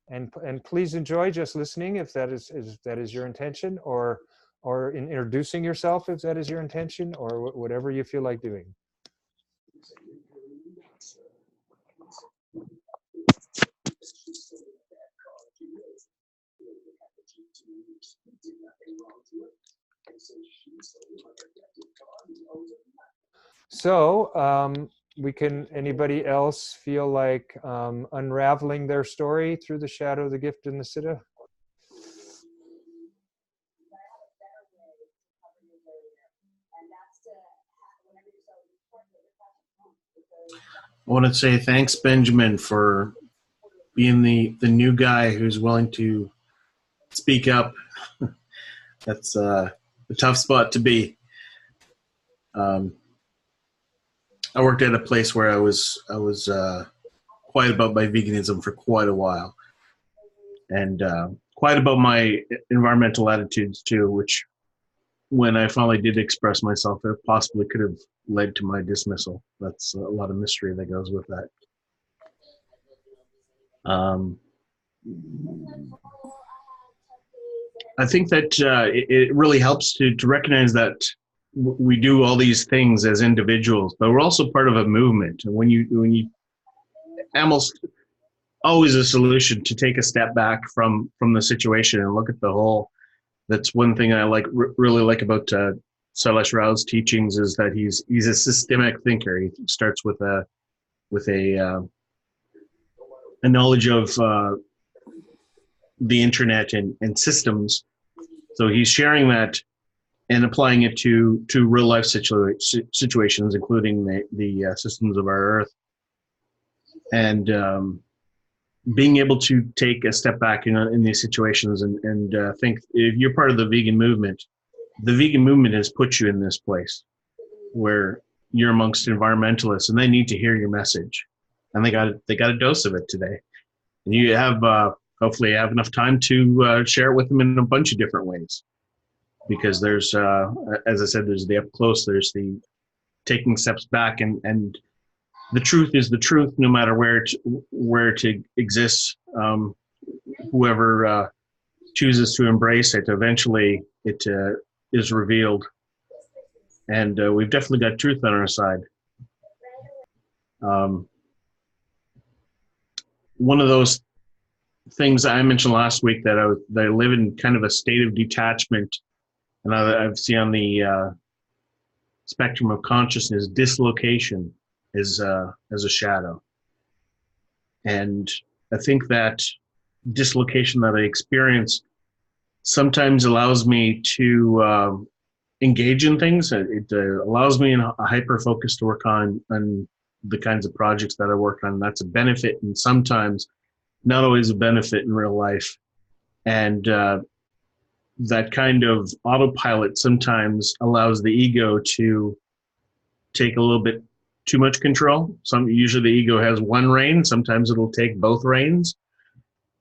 A: And please enjoy just listening if that is your intention, or in introducing yourself if that is your intention, or whatever you feel like doing. So anybody else feel like unraveling their story through the shadow, the gift, and the siddha?
F: I want to say thanks, Benjamin, for being the new guy who's willing to speak up. That's a tough spot to be. I worked at a place where I was quiet about my veganism for quite a while, and quiet about my environmental attitudes too, which, when I finally did express myself, it possibly could have led to my dismissal. That's a lot of mystery that goes with that. I think that it really helps to recognize that we do all these things as individuals, but we're also part of a movement. And when you almost always a solution to take a step back from the situation and look at the whole. That's one thing I really like about Sailesh Rao's teachings, is that he's a systemic thinker. He starts with a knowledge of the internet and systems. So he's sharing that and applying it to real life situations, including the systems of our Earth, and being able to take a step back in these situations and think, if you're part of the vegan movement, the vegan movement has put you in this place where you're amongst environmentalists, and they need to hear your message, and they got a dose of it today. And you have hopefully have enough time to share it with them in a bunch of different ways, because there's as I said, there's the up close, there's the taking steps back, and the truth is the truth, no matter where it exists. Whoever chooses to embrace it, eventually it is revealed, and we've definitely got truth on our side. One of those things I mentioned last week that I live in kind of a state of detachment, and I've seen on the spectrum of consciousness, dislocation is as a shadow, and I think that dislocation that I experience sometimes allows me to engage in things. It allows me in a hyper focus to work on the kinds of projects that I work on. That's a benefit, and sometimes not always a benefit in real life. And that kind of autopilot sometimes allows the ego to take a little bit too much control. Usually the ego has one rein. Sometimes it'll take both reins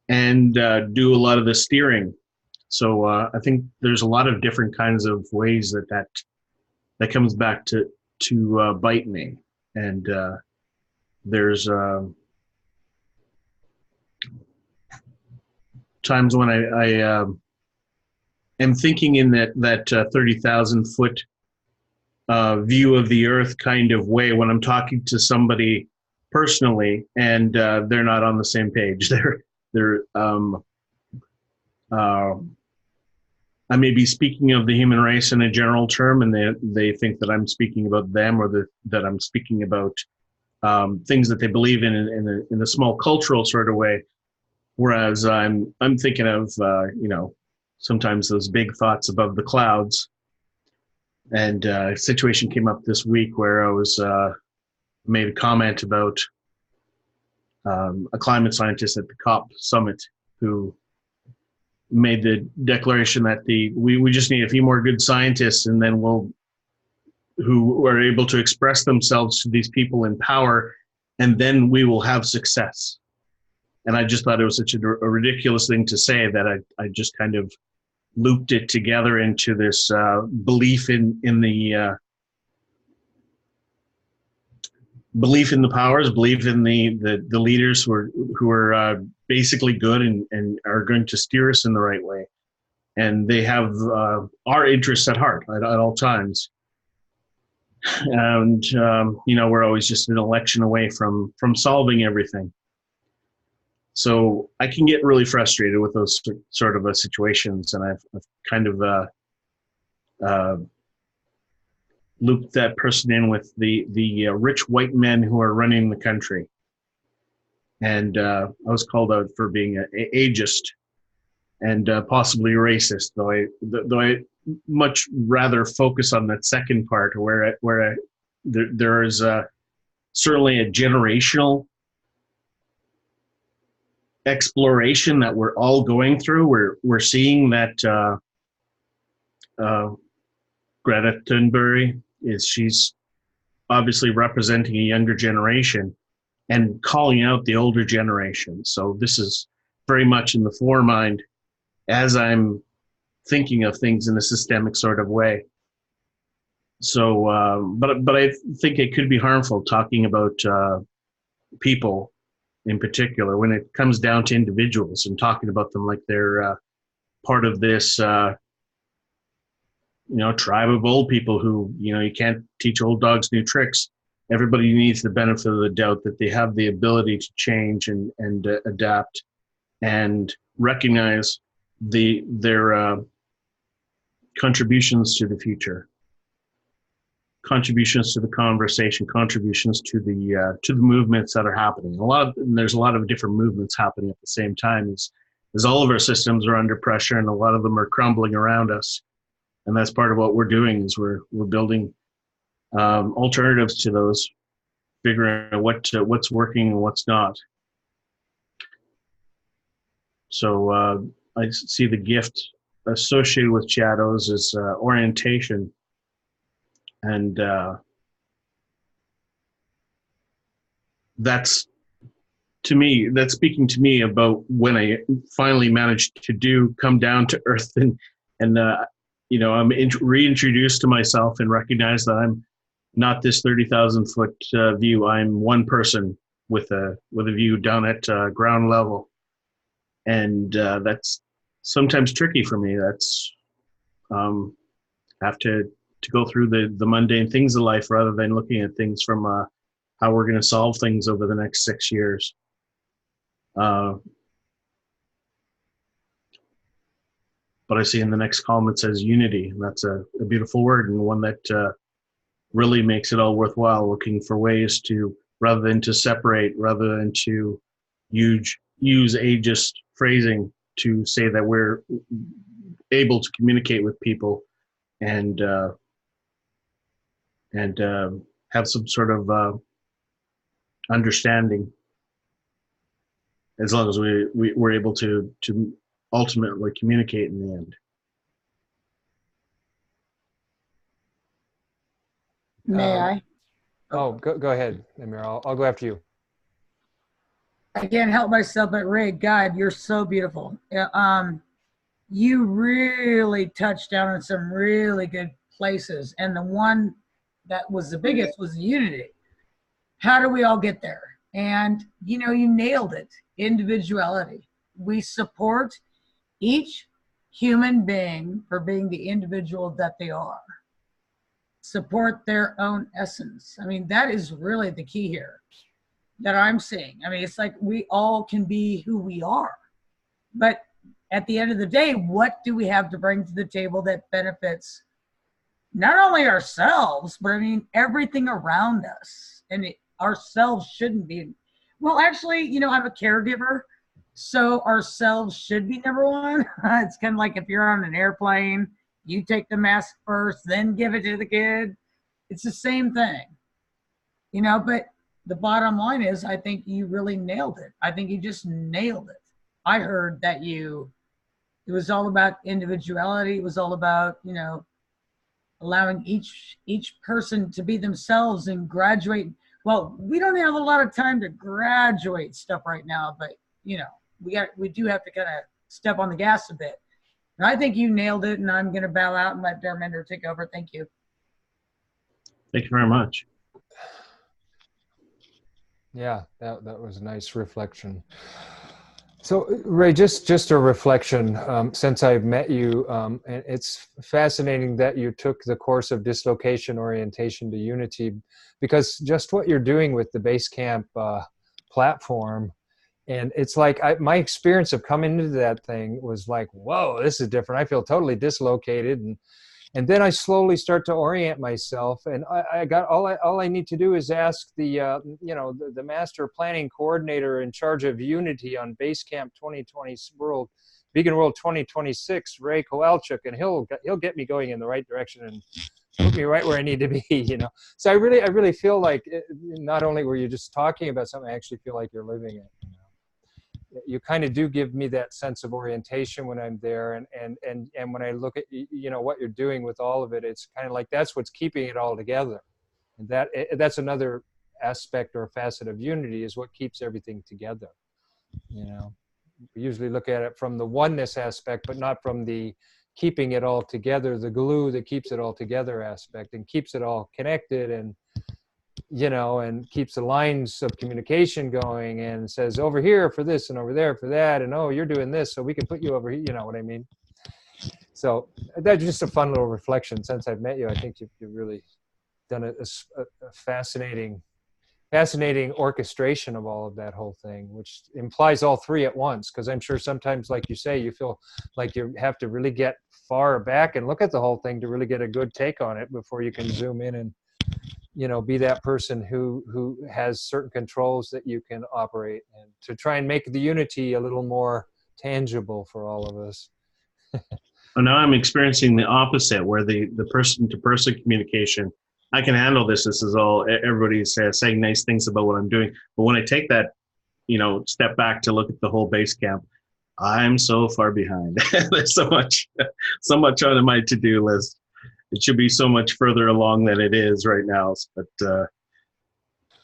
F: and do a lot of the steering. So I think there's a lot of different kinds of ways that comes back to bite me. And there's times when I am thinking in that 30,000 foot view of the earth kind of way when I'm talking to somebody personally, and they're not on the same page. I may be speaking of the human race in a general term, and they think that I'm speaking about them, or that I'm speaking about things that they believe in a small cultural sort of way. Whereas I'm thinking of sometimes those big thoughts above the clouds. And a situation came up this week where I was made a comment about a climate scientist at the COP summit who made the declaration that we just need a few more good scientists, and then who are able to express themselves to these people in power, and then we will have success. And I just thought it was such a ridiculous thing to say that I just kind of looped it together into this belief in the powers, belief in the leaders who are basically good and are going to steer us in the right way, and they have our interests at heart at all times. And we're always just an election away from solving everything. So I can get really frustrated with those sort of situations, and I've kind of looped that person in with the rich white men who are running the country. And I was called out for being ageist and possibly racist, though I much rather focus on that second part, where there is certainly a generational exploration that we're all going through. We're seeing that Greta Thunberg she's obviously representing a younger generation and calling out the older generation. So this is very much in the foremind as I'm thinking of things in a systemic sort of way. So, but I think it could be harmful talking about people in particular when it comes down to individuals and talking about them like they're part of this tribe of old people who, you can't teach old dogs new tricks. Everybody needs the benefit of the doubt that they have the ability to change and adapt and recognize their contributions to the future, contributions to the conversation, contributions to the movements that are happening. There's a lot of different movements happening at the same time as all of our systems are under pressure, and a lot of them are crumbling around us. And that's part of what we're doing is we're building alternatives to those, figuring out what's working and what's not. So I see the gift associated with Shadows is orientation. And that's speaking to me about when I finally managed to come down to earth and I'm reintroduced to myself and recognize that I'm not this 30,000 foot view. I'm one person with a view down at ground level. And that's sometimes tricky for me. That's have to go through the mundane things of life rather than looking at things from how we're going to solve things over the next 6 years. But I see in the next column it says unity. And that's a beautiful word, and one that really makes it all worthwhile, looking for ways to, rather than to separate, rather than to use ageist phrasing to say that we're able to communicate with people and have some sort of understanding, as long as we're able to ultimately communicate in the end.
C: May I?
A: Oh, go ahead, Amir. I'll go after you.
C: I can't help myself, but Ray, God, you're so beautiful. You really touched down on some really good places, and the one that was the biggest was unity. How do we all get there? And you nailed it. Individuality. We support each human being for being the individual that they are. Support their own essence. I mean, that is really the key here that I'm seeing. I mean, it's like we all can be who we are. But at the end of the day, what do we have to bring to the table that benefits not only ourselves, but I mean, everything around us? And ourselves shouldn't be, well, actually, I'm a caregiver, so ourselves should be number one. It's kind of like if you're on an airplane, you take the mask first, then give it to the kid. It's the same thing, but the bottom line is, I think you really nailed it. I think you just nailed it. I heard that it was all about individuality. It was all about, allowing each person to be themselves and graduate. Well, we don't have a lot of time to graduate stuff right now, but we do have to kind of step on the gas a bit. And I think you nailed it, and I'm going to bow out and let Darminder take over. Thank you.
F: Thank you very much.
A: Yeah, that was a nice reflection. So Ray, just a reflection, since I've met you, and it's fascinating that you took the course of dislocation orientation to unity, because just what you're doing with the Basecamp platform, and it's like my experience of coming into that thing was like, whoa, this is different. I feel totally dislocated, and then I slowly start to orient myself, and I got all I need to do is ask the the master planning coordinator in charge of Unity on Basecamp 2020 Vegan World 2026, Ray Kowalczyk, and he'll get me going in the right direction and put me right where I need to be. So I really feel like not only were you just talking about something, I actually feel like you're living it. You kind of do give me that sense of orientation when I'm there, and when I look at what you're doing with all of it, it's kind of like that's what's keeping it all together, and that's another aspect or facet of unity, is what keeps everything together. We usually look at it from the oneness aspect, but not from the keeping it all together, the glue that keeps it all together aspect, and keeps it all connected, and and keeps the lines of communication going, and says over here for this and over there for that, and oh, you're doing this, so we can put you over here. You know what I mean? So that's just a fun little reflection. Since I've met you, I think you've really done a fascinating orchestration of all of that whole thing, which implies all three at once. Because I'm sure sometimes, like you say, you feel like you have to really get far back and look at the whole thing to really get a good take on it before you can zoom in and be that person who has certain controls that you can operate, and to try and make the unity a little more tangible for all of us.
F: Well, now I'm experiencing the opposite, where the person-to-person communication, I can handle this. This is all, everybody's saying nice things about what I'm doing. But when I take that, step back to look at the whole Basecamp, I'm so far behind. There's so much on my to-do list. It should be so much further along than it is right now. But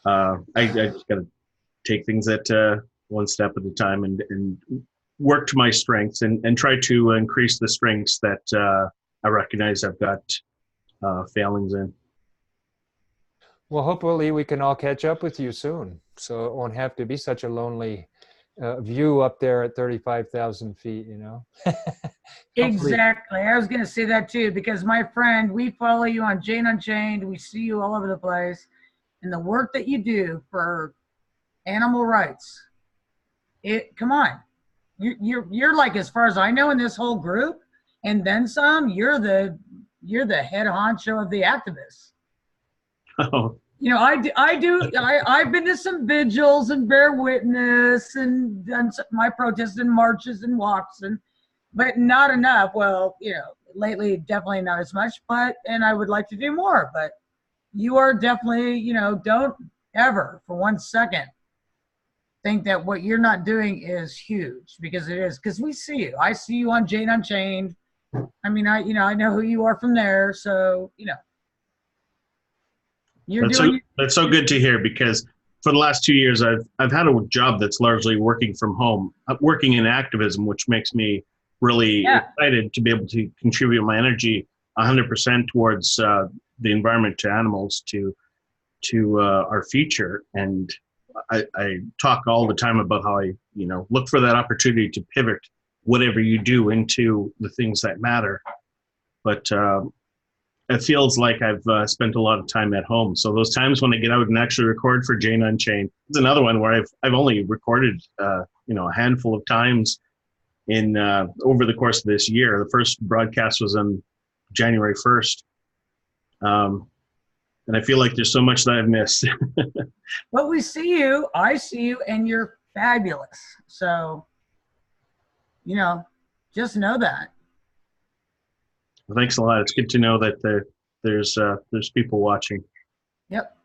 F: I just got to take things at one step at a time and work to my strengths and try to increase the strengths that I recognize I've got failings in.
A: Well, hopefully we can all catch up with you soon, so it won't have to be such a lonely view up there at 35,000 feet, you know? Hopefully-
C: Exactly. I was going to say that too, because my friend, we follow you on Jane Unchained. We see you all over the place. And the work that you do for animal rights, come on. You're like, as far as I know, in this whole group, and then some, you're the head honcho of the activists.
F: Oh,
C: You know, I've been to some vigils and bear witness and done my protests and marches and walks, but not enough. Well, you know, lately definitely not as much, and I would like to do more, but you are definitely, you know, don't ever for 1 second think that what you're not doing is huge, because it is, because we see you. I see you on Jane Unchained. I mean, I know who you are from there. So, you know,
F: that's so good to hear, because for the last 2 years, I've had a job that's largely working from home, working in activism, which makes me really excited to be able to contribute my energy 100% towards the environment, to animals, to our future. And I talk all the time about how I, you know, look for that opportunity to pivot whatever you do into the things that matter. But it feels like I've spent a lot of time at home. So those times when I get out and actually record for Jane Unchained, it's another one where I've only recorded you know, a handful of times in over the course of this year. The first broadcast was on January 1st. And I feel like there's so much that I've missed.
C: But we see you, I see you, and you're fabulous. So, you know, just know that.
F: Well, thanks a lot. It's good to know that there's people watching.
C: Yep.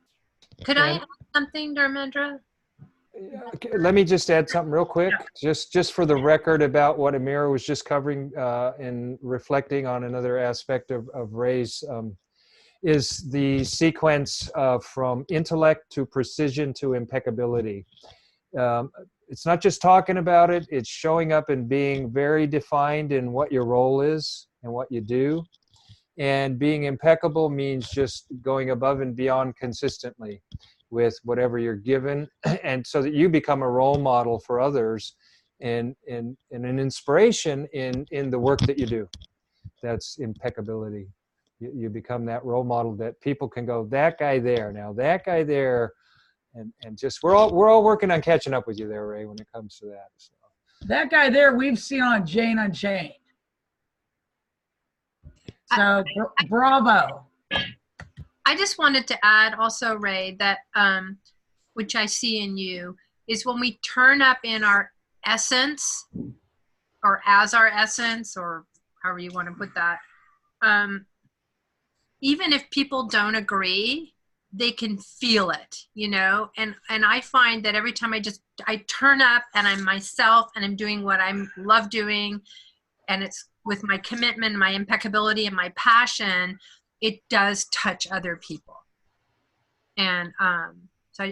B: Could I add something, Dharmendra?
A: Okay, let me just add something real quick, just for the record, about what Amira was just covering and reflecting on another aspect of Ray's is the sequence from intellect to precision to impeccability. It's not just talking about it, it's showing up and being very defined in what your role is and what you do. And being impeccable means just going above and beyond consistently with whatever you're given, and so that you become a role model for others and an inspiration in the work that you do. That's impeccability. You become that role model that people can go, that guy there, now that guy there, and just we're all working on catching up with you there, Ray, when it comes to that. So.
C: That guy there we've seen on Jane Unchained. So bravo.
B: I just wanted to add also, Ray, that which I see in you is when we turn up in our essence, or as our essence, or however you want to put that. Even if people don't agree, they can feel it, you know? And I find that every time I turn up and I'm myself and I'm doing what I love doing, and it's with my commitment, my impeccability, and my passion, it does touch other people. And so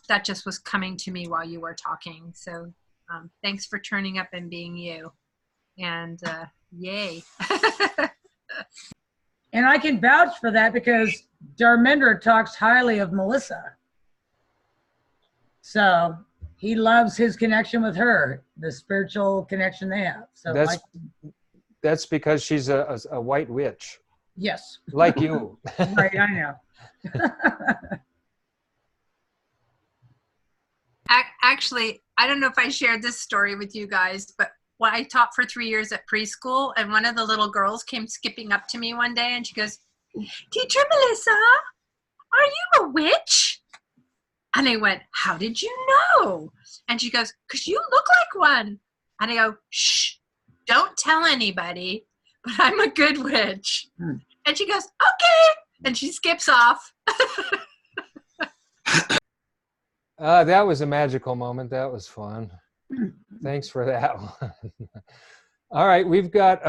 B: that just was coming to me while you were talking. So thanks for turning up and being you. And yay.
C: And I can vouch for that, because Dharmendra talks highly of Melissa. So he loves his connection with her, the spiritual connection they have. So
A: that's because she's a white witch.
C: Yes.
A: Like you.
C: Right, I know.
B: Actually, I don't know if I shared this story with you guys, but when I taught for 3 years at preschool, and one of the little girls came skipping up to me one day and she goes, "Teacher Melissa, are you a witch?" And I went, "How did you know?" And she goes, "'Cause you look like one." And I go, "Shh, don't tell anybody, but I'm a good witch." And she goes, "Okay." And she skips off.
A: That was a magical moment. That was fun. Thanks for that one. All right, we've got,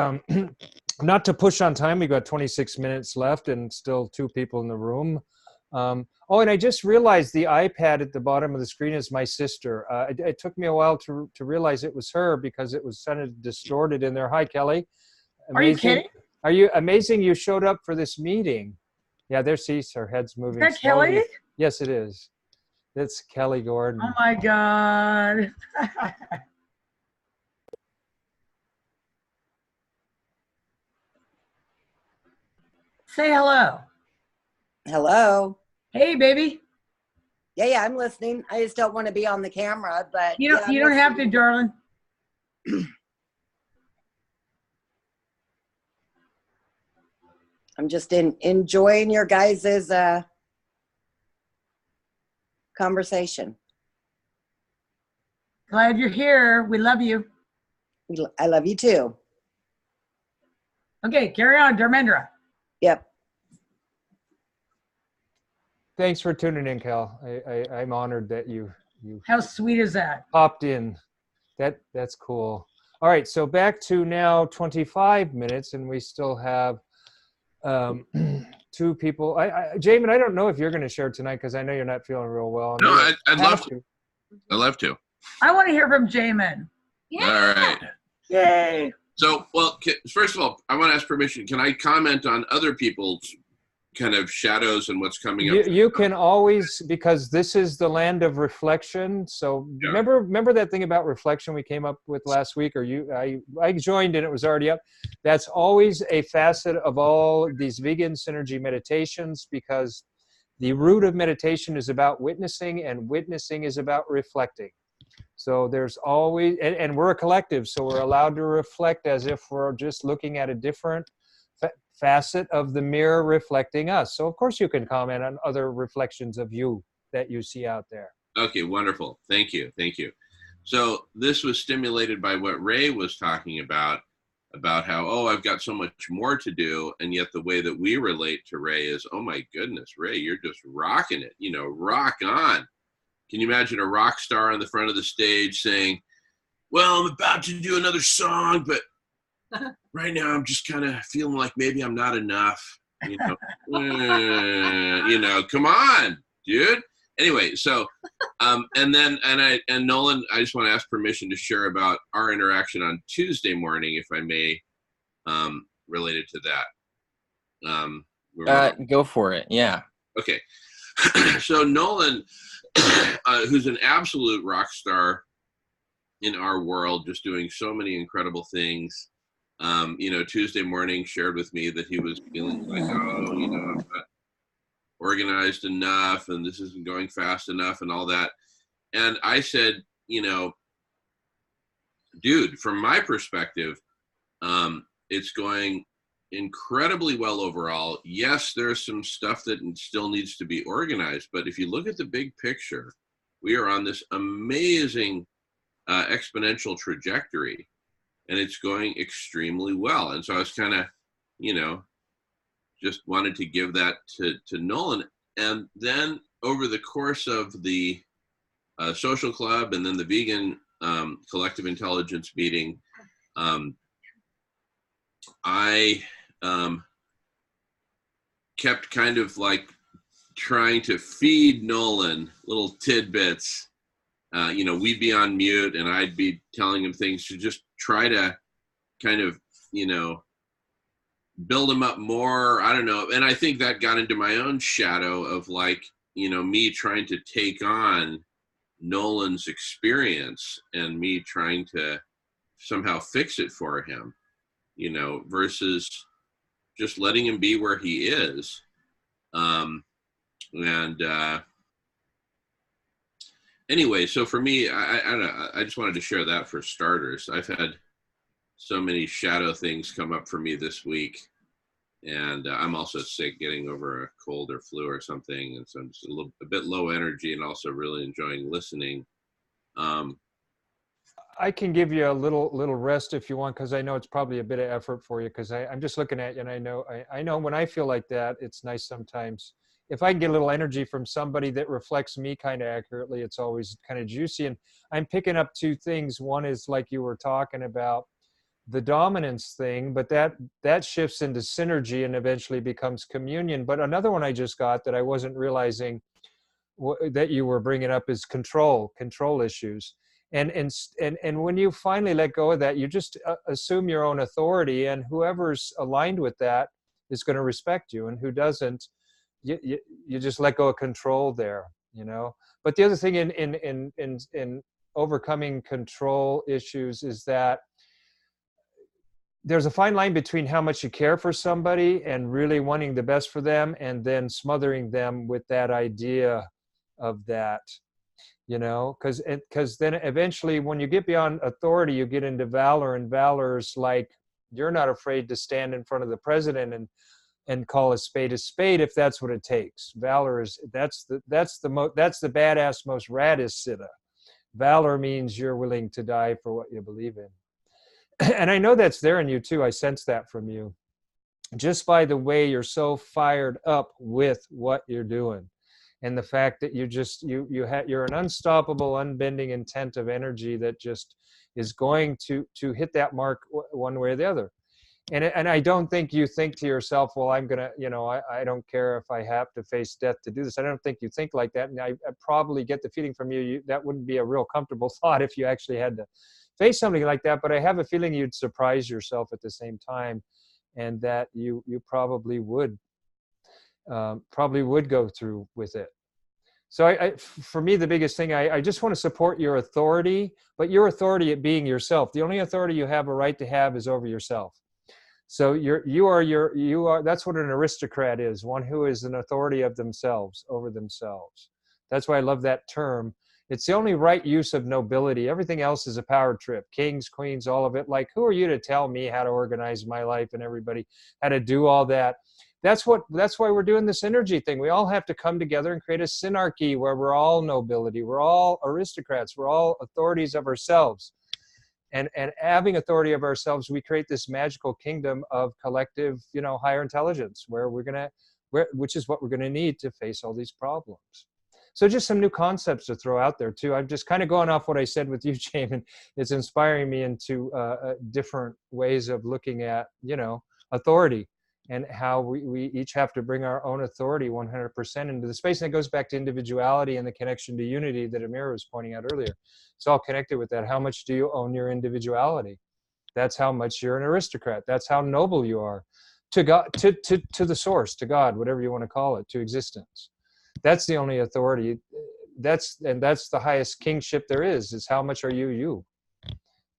A: not to push on time, we've got 26 minutes left and still 2 people in the room. Oh, and I just realized the iPad at the bottom of the screen is my sister. It took me a while to realize it was her because it was kind of distorted in there. Hi, Kelly.
C: Are you kidding?
A: Are you amazing you showed up for this meeting? Yeah, there she's, her head's moving.
C: Is that
A: slowly.
C: Kelly?
A: Yes, it is. It's Kelly Gordon.
C: Oh my God. Say hello.
G: Hello.
C: Hey, baby.
G: Yeah, I'm listening. I just don't want to be on the camera, but
C: You don't,
G: yeah,
C: you don't have to, darling.
G: I'm just enjoying your guys' conversation.
C: Glad you're here. We love you.
G: I love you too.
C: Okay, carry on, Dharmendra.
G: Yep.
A: Thanks for tuning in, Cal. I'm honored that you
C: How sweet is that?
A: popped in. That's cool. All right, so back to now 25 minutes, and we still have 2 people. Jamin, I don't know if you're going to share tonight because I know you're not feeling real well.
H: No, I'd love to. I'd love to.
C: I want to hear from Jamin.
H: All right.
C: Yay.
H: So, well, first of all, I want to ask permission. Can I comment on other people's kind of shadows and what's coming up?
A: You can always, because this is the land of reflection. So
H: Yeah.
A: remember that thing about reflection we came up with last week, or I joined and it was already up. That's always a facet of all these vegan synergy meditations, because the root of meditation is about witnessing, and witnessing is about reflecting. So there's always, and we're a collective, so we're allowed to reflect as if we're just looking at a different facet of the mirror reflecting us. So of course you can comment on other reflections of you that you see out there.
H: Okay, wonderful. Thank you. Thank you. So this was stimulated by what Ray was talking about how, oh, I've got so much more to do. And yet the way that we relate to Ray is, oh my goodness, Ray, you're just rocking it, rock on. Can you imagine a rock star on the front of the stage saying, well, I'm about to do another song, but right now I'm just kind of feeling like maybe I'm not enough, come on, dude. Anyway, so, and Nolan, I just want to ask permission to share about our interaction on Tuesday morning, if I may, related to that.
I: Go for it. Yeah.
H: Okay. So Nolan, who's an absolute rock star in our world, just doing so many incredible things, Tuesday morning shared with me that he was feeling like, I'm not organized enough and this isn't going fast enough and all that. And I said, dude, from my perspective, it's going incredibly well overall. Yes, there's some stuff that still needs to be organized, but if you look at the big picture, we are on this amazing exponential trajectory, and it's going extremely well. And so I was kind of, just wanted to give that to Nolan. And then over the course of the social club and then the vegan collective intelligence meeting, I kept kind of like trying to feed Nolan little tidbits. We'd be on mute and I'd be telling him things to just try to kind of, build him up more. I don't know. And I think that got into my own shadow of like, me trying to take on Nolan's experience and me trying to somehow fix it for him, versus just letting him be where he is. Anyway, so for me, I just wanted to share that for starters. I've had so many shadow things come up for me this week, and I'm also sick, getting over a cold or flu or something, and so I'm just a bit low energy, and also really enjoying listening.
A: I can give you a little rest if you want, because I know it's probably a bit of effort for you, because I'm just looking at you, and I know when I feel like that, it's nice sometimes if I can get a little energy from somebody that reflects me kind of accurately, it's always kind of juicy. And I'm picking up two things. One is like you were talking about, the dominance thing, but that shifts into synergy and eventually becomes communion. But another one I just got that I wasn't realizing that you were bringing up is control issues. And when you finally let go of that, you just assume your own authority, and whoever's aligned with that is going to respect you, and who doesn't, you just let go of control there, you know. But the other thing in overcoming control issues is that there's a fine line between how much you care for somebody and really wanting the best for them, and then smothering them with that idea of that, you know, because then eventually when you get beyond authority, you get into valor, and valor's like, you're not afraid to stand in front of the president and call a spade if that's what it takes. Valor is, that's the badass, most raddest siddha. Valor means you're willing to die for what you believe in. And I know that's there in you too. I sense that from you, just by the way you're so fired up with what you're doing, and the fact that you're an unstoppable, unbending intent of energy that just is going to hit that mark one way or the other. And I don't think you think to yourself, well, I'm gonna, you know, I don't care if I have to face death to do this. I don't think you think like that. And I probably get the feeling from you that wouldn't be a real comfortable thought if you actually had to face something like that. But I have a feeling you'd surprise yourself at the same time, and that you probably would go through with it. So for me, the biggest thing, I just want to support your authority, but your authority at being yourself. The only authority you have a right to have is over yourself. So you are that's what an aristocrat is, one who is an authority of themselves, over themselves. That's why I love that term. It's the only right use of nobility. Everything else is a power trip. Kings, queens, all of it. Like, who are you to tell me how to organize my life and everybody how to do all that? That's why we're doing this energy thing. We all have to come together and create a synarchy where we're all nobility. We're all aristocrats. We're all authorities of ourselves. And having authority of ourselves, we create this magical kingdom of collective, you know, higher intelligence, which is what we're gonna need to face all these problems. So just some new concepts to throw out there too. I'm just kind of going off what I said with you, Jamin. It's inspiring me into different ways of looking at, you know, authority, and how we each have to bring our own authority 100% into the space. And it goes back to individuality and the connection to unity that Amira was pointing out earlier. It's all connected with that. How much do you own your individuality? That's how much you're an aristocrat. That's how noble you are to God, to the source, to God, whatever you want to call it, to existence. That's the only authority. That's the highest kingship there is how much are you?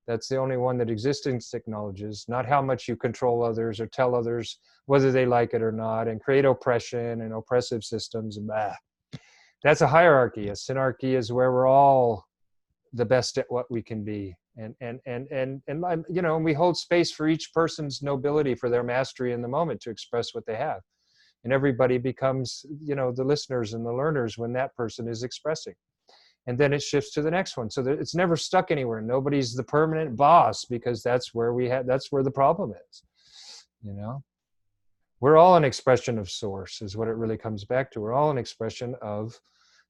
A: That's the only one that existence acknowledges, not how much you control others or tell others whether they like it or not, and create oppression and oppressive systems. Bah. That's a hierarchy. A synarchy is where we're all the best at what we can be. And you know, we hold space for each person's nobility, for their mastery in the moment to express what they have. And everybody becomes, you know, the listeners and the learners when that person is expressing. And then it shifts to the next one. So that it's never stuck anywhere. Nobody's the permanent boss, because that's where that's where the problem is. You know, we're all an expression of source is what it really comes back to. We're all an expression of,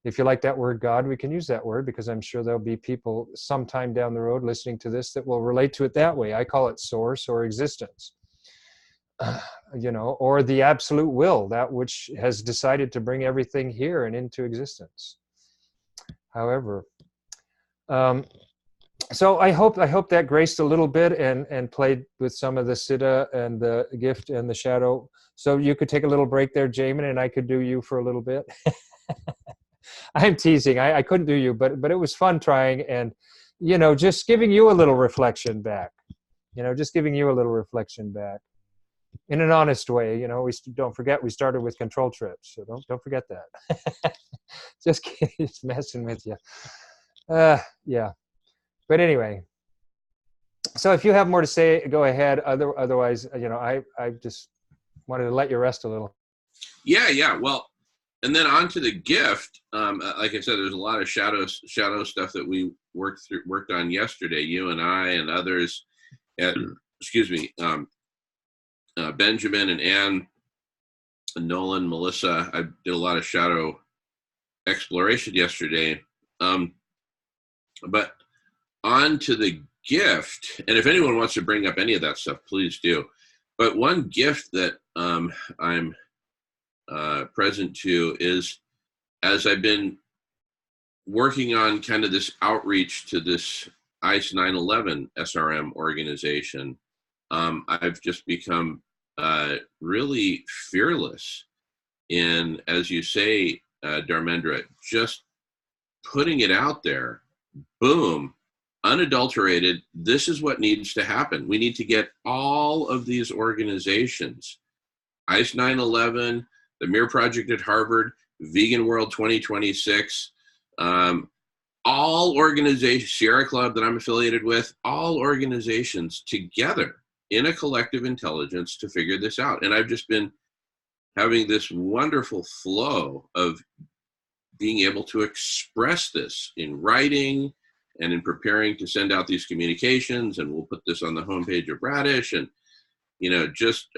A: if you like that word God, we can use that word, because I'm sure there'll be people sometime down the road listening to this that will relate to it that way. I call it source or existence, you know, or the absolute will, that which has decided to bring everything here and into existence. However, so I hope that graced a little bit and played with some of the siddha and the gift and the shadow. So you could take a little break there, Jamin, and I could do you for a little bit. I'm teasing. I couldn't do you, but it was fun trying, and, you know, just giving you a little reflection back. You know, just giving you a little reflection back in an honest way. You know, don't forget we started with control trips, so don't forget that. Just kidding, just messing with you. Yeah. But anyway, so if you have more to say, go ahead. Otherwise, you know, I just wanted to let you rest a little.
H: Yeah. Well, and then on to the gift. Like I said, there's a lot of shadow stuff that we worked on yesterday. You and I and others. Benjamin and Ann Nolan, Melissa. I did a lot of shadow exploration yesterday. But on to the gift, and if anyone wants to bring up any of that stuff, please do. But one gift that I'm present to is, as I've been working on kind of this outreach to this ICE 9/11 SRM organization, I've just become really fearless in, as you say, Dharmendra, just putting it out there. Boom, unadulterated. This is what needs to happen. We need to get all of these organizations, ICE 9/11, the Mir Project at Harvard, Vegan World 2026, all organizations, Sierra Club that I'm affiliated with, all organizations together in a collective intelligence to figure this out. And I've just been having this wonderful flow of being able to express this in writing and in preparing to send out these communications. And we'll put this on the homepage of Radish, and, you know, just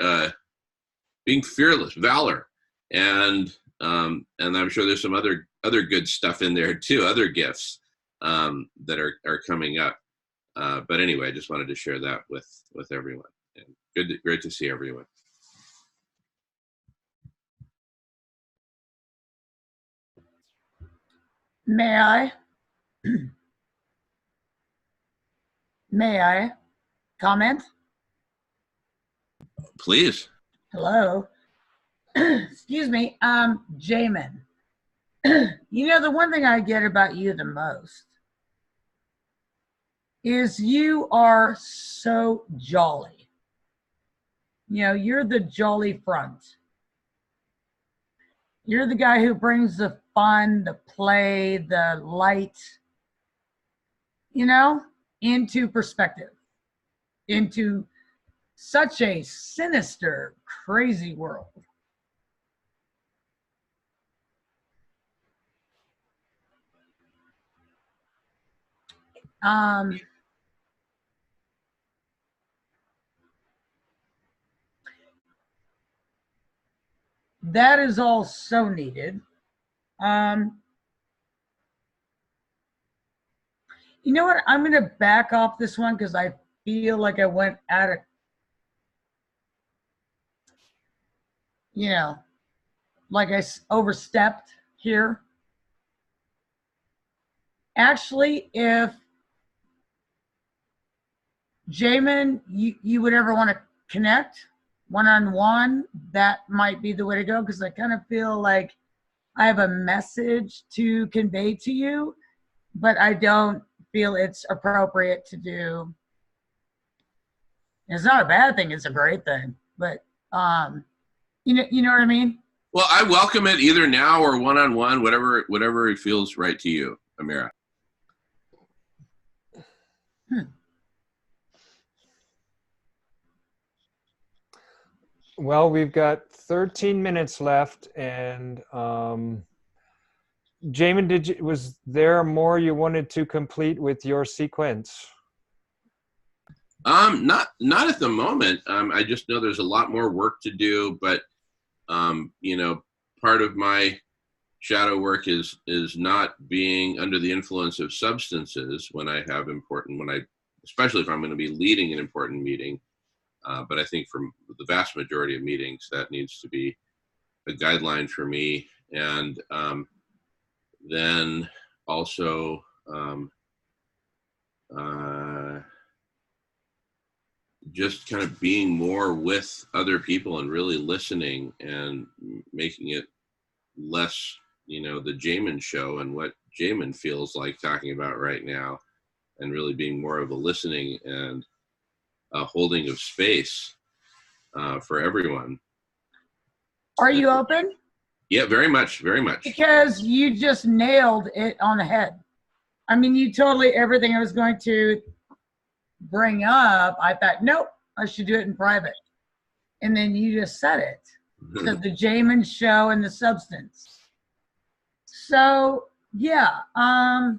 H: being fearless, valor. And I'm sure there's some other good stuff in there too, other gifts that are coming up. But anyway, I just wanted to share that with everyone. And great to see everyone.
C: May I? May I comment?
H: Please.
C: Hello. Excuse me. Jamin. You know, the one thing I get about you the most is you are so jolly. You know, you're the jolly front. You're the guy who brings the fun, the play, the light, you know, into perspective, into such a sinister, crazy world. That is all so needed. You know what? I'm going to back off this one because I feel like I went out of, you know, like I overstepped here. Actually, if Jamin, you would ever want to connect one-on-one, that might be the way to go, because I kind of feel like I have a message to convey to you, but I don't feel it's appropriate to do. It's not a bad thing, it's a great thing, but you know what I mean?
H: Well, I welcome it either now or one-on-one, whatever it feels right to you, Amira.
A: Well, we've got 13 minutes left, and Jamin, was there more you wanted to complete with your sequence?
H: Not at the moment. I just know there's a lot more work to do, but you know, part of my shadow work is not being under the influence of substances when I have especially if I'm going to be leading an important meeting. But I think for the vast majority of meetings, that needs to be a guideline for me. And then also just kind of being more with other people and really listening and making it less, you know, the Jamin show and what Jamin feels like talking about right now, and really being more of a listening and a holding of space for everyone.
C: Are you open?
H: Yeah, very much, very much.
C: Because you just nailed it on the head. I mean, you totally, everything I was going to bring up, I thought, nope, I should do it in private. And then you just said it. So the Jamin show and the substance. So, yeah. I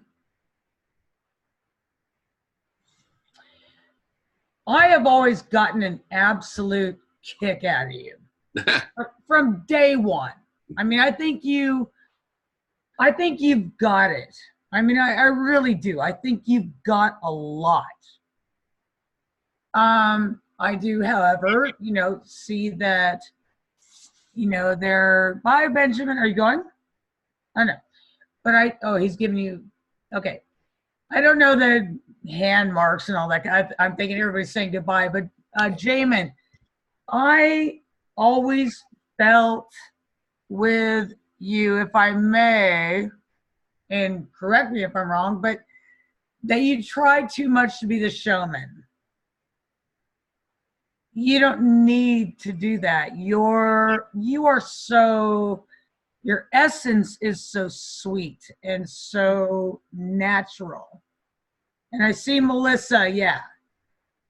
C: have always gotten an absolute kick out of you. from day one. I mean, I think you've got it. I mean, I really do. I think you've got a lot. I do, however, see that, bye, Benjamin. Are you going? I know. But he's giving you, okay. I don't know the hand marks and all that. I'm thinking everybody's saying goodbye, but Jamin, I always felt with you, if I may, and correct me if I'm wrong, but that you try too much to be the showman. You don't need to do that. Your essence is so sweet and so natural. And I see Melissa, yeah.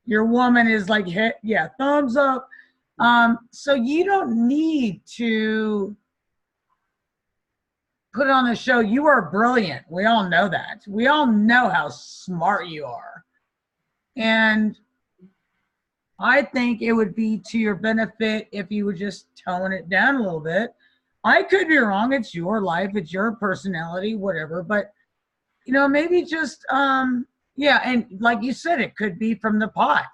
C: Your woman is like, yeah, thumbs up. So you don't need to put on the show. You are brilliant. We all know that. We all know how smart you are. And I think it would be to your benefit if you would just tone it down a little bit. I could be wrong. It's your life. It's your personality, whatever. But, maybe just, yeah. And like you said, it could be from the pot.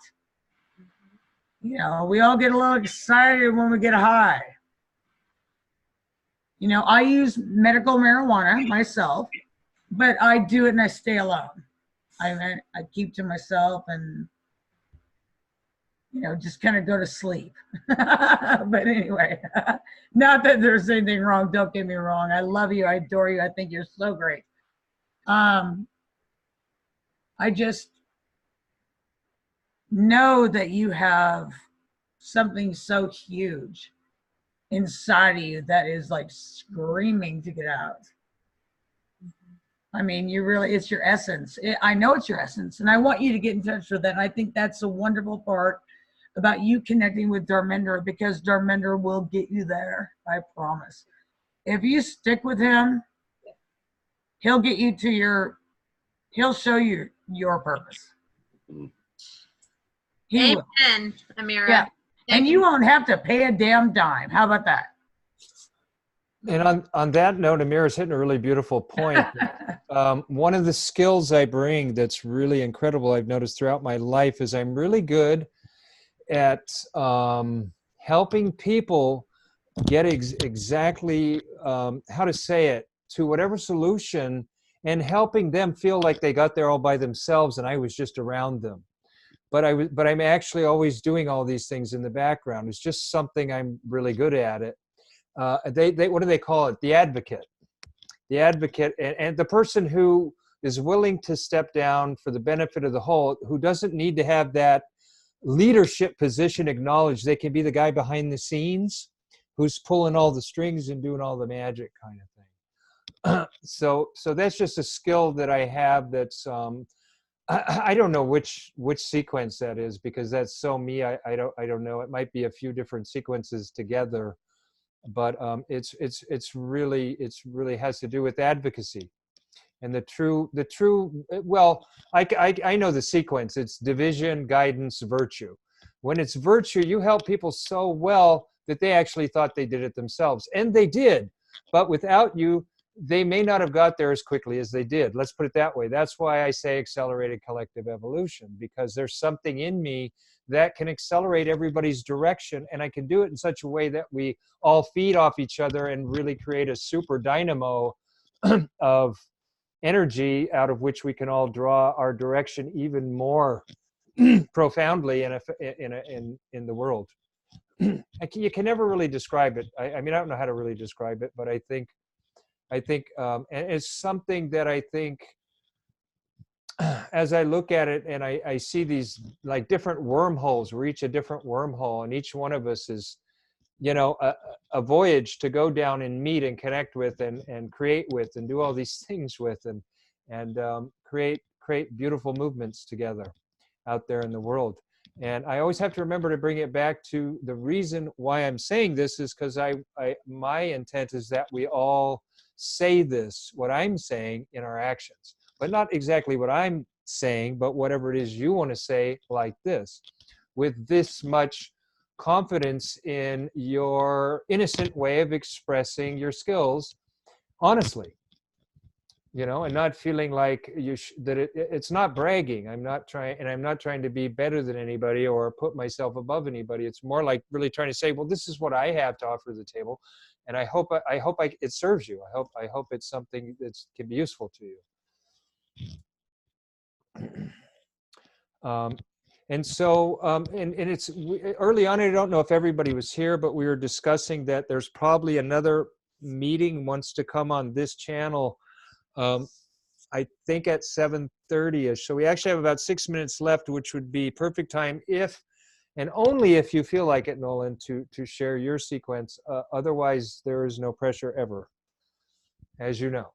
C: We all get a little excited when we get high. I use medical marijuana myself, but I do it and I stay alone. I keep to myself and, just kind of go to sleep. But anyway, not that there's anything wrong. Don't get me wrong. I love you. I adore you. I think you're so great. I just know that you have something so huge inside of you that is like screaming to get out. I mean, it's your essence. I know it's your essence, and I want you to get in touch with that. And I think that's a wonderful part about you connecting with Dharmendra, because Dharmendra will get you there. I promise. If you stick with him, he'll get you to he'll show you your purpose. He will.
B: Amen, Amira.
C: Yeah. And you won't have to pay a damn dime. How about that?
A: And on that note, Amira's hitting a really beautiful point. One of the skills I bring that's really incredible, I've noticed throughout my life, is I'm really good at helping people get exactly how to say it to whatever solution, and helping them feel like they got there all by themselves and I was just around them. But I'm actually always doing all these things in the background. It's just something I'm really good at it. What do they call it? The advocate. The advocate, and the person who is willing to step down for the benefit of the whole, who doesn't need to have that leadership position acknowledged. They can be the guy behind the scenes who's pulling all the strings and doing all the magic kind of thing. So that's just a skill that I have. That's I don't know which sequence that is, because that's so me. I don't know. It might be a few different sequences together, but it's really has to do with advocacy. And the true, well, I know the sequence. It's division, guidance, virtue. When it's virtue, you help people so well that they actually thought they did it themselves. And they did. But without you, they may not have got there as quickly as they did. Let's put it that way. That's why I say accelerated collective evolution, because there's something in me that can accelerate everybody's direction. And I can do it in such a way that we all feed off each other and really create a super dynamo of energy out of which we can all draw our direction even more profoundly in the world. You can never really describe it. I mean, I don't know how to really describe it, but I think and it's something that I think as I look at it and I see these like different wormholes, we're each a different wormhole, and each one of us is, a voyage to go down and meet and connect with and create with and do all these things with and create beautiful movements together out there in the world. And I always have to remember to bring it back to the reason why I'm saying this is because my intent is that we all say this, what I'm saying, in our actions, but not exactly what I'm saying, but whatever it is you want to say, like this, with this much confidence in your innocent way of expressing your skills honestly, you know, and not feeling like it's not bragging. I'm not trying to be better than anybody or put myself above anybody. It's more like really trying to say, well, this is what I have to offer the table, and I hope it serves you. I hope it's something that can be useful to you. And so, and it's early on, I don't know if everybody was here, but we were discussing that there's probably another meeting wants to come on this channel. I think at 7:30ish. So we actually have about 6 minutes left, which would be perfect time if, and only if you feel like it, Nolan, to share your sequence. Otherwise, there is no pressure ever, as you know.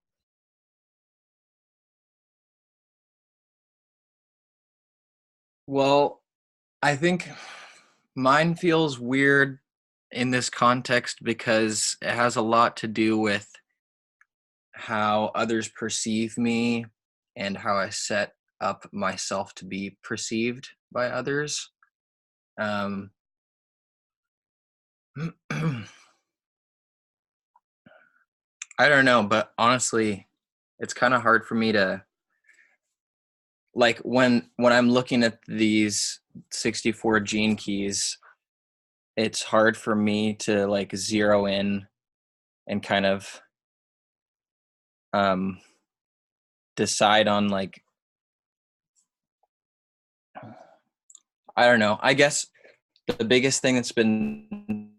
I: Well, I think mine feels weird in this context because it has a lot to do with how others perceive me and how I set up myself to be perceived by others. I don't know, but honestly, it's kind of hard for me to, like, when I'm looking at these 64 gene keys, it's hard for me to like zero in and kind of decide on, like, I don't know. I guess the biggest thing that's been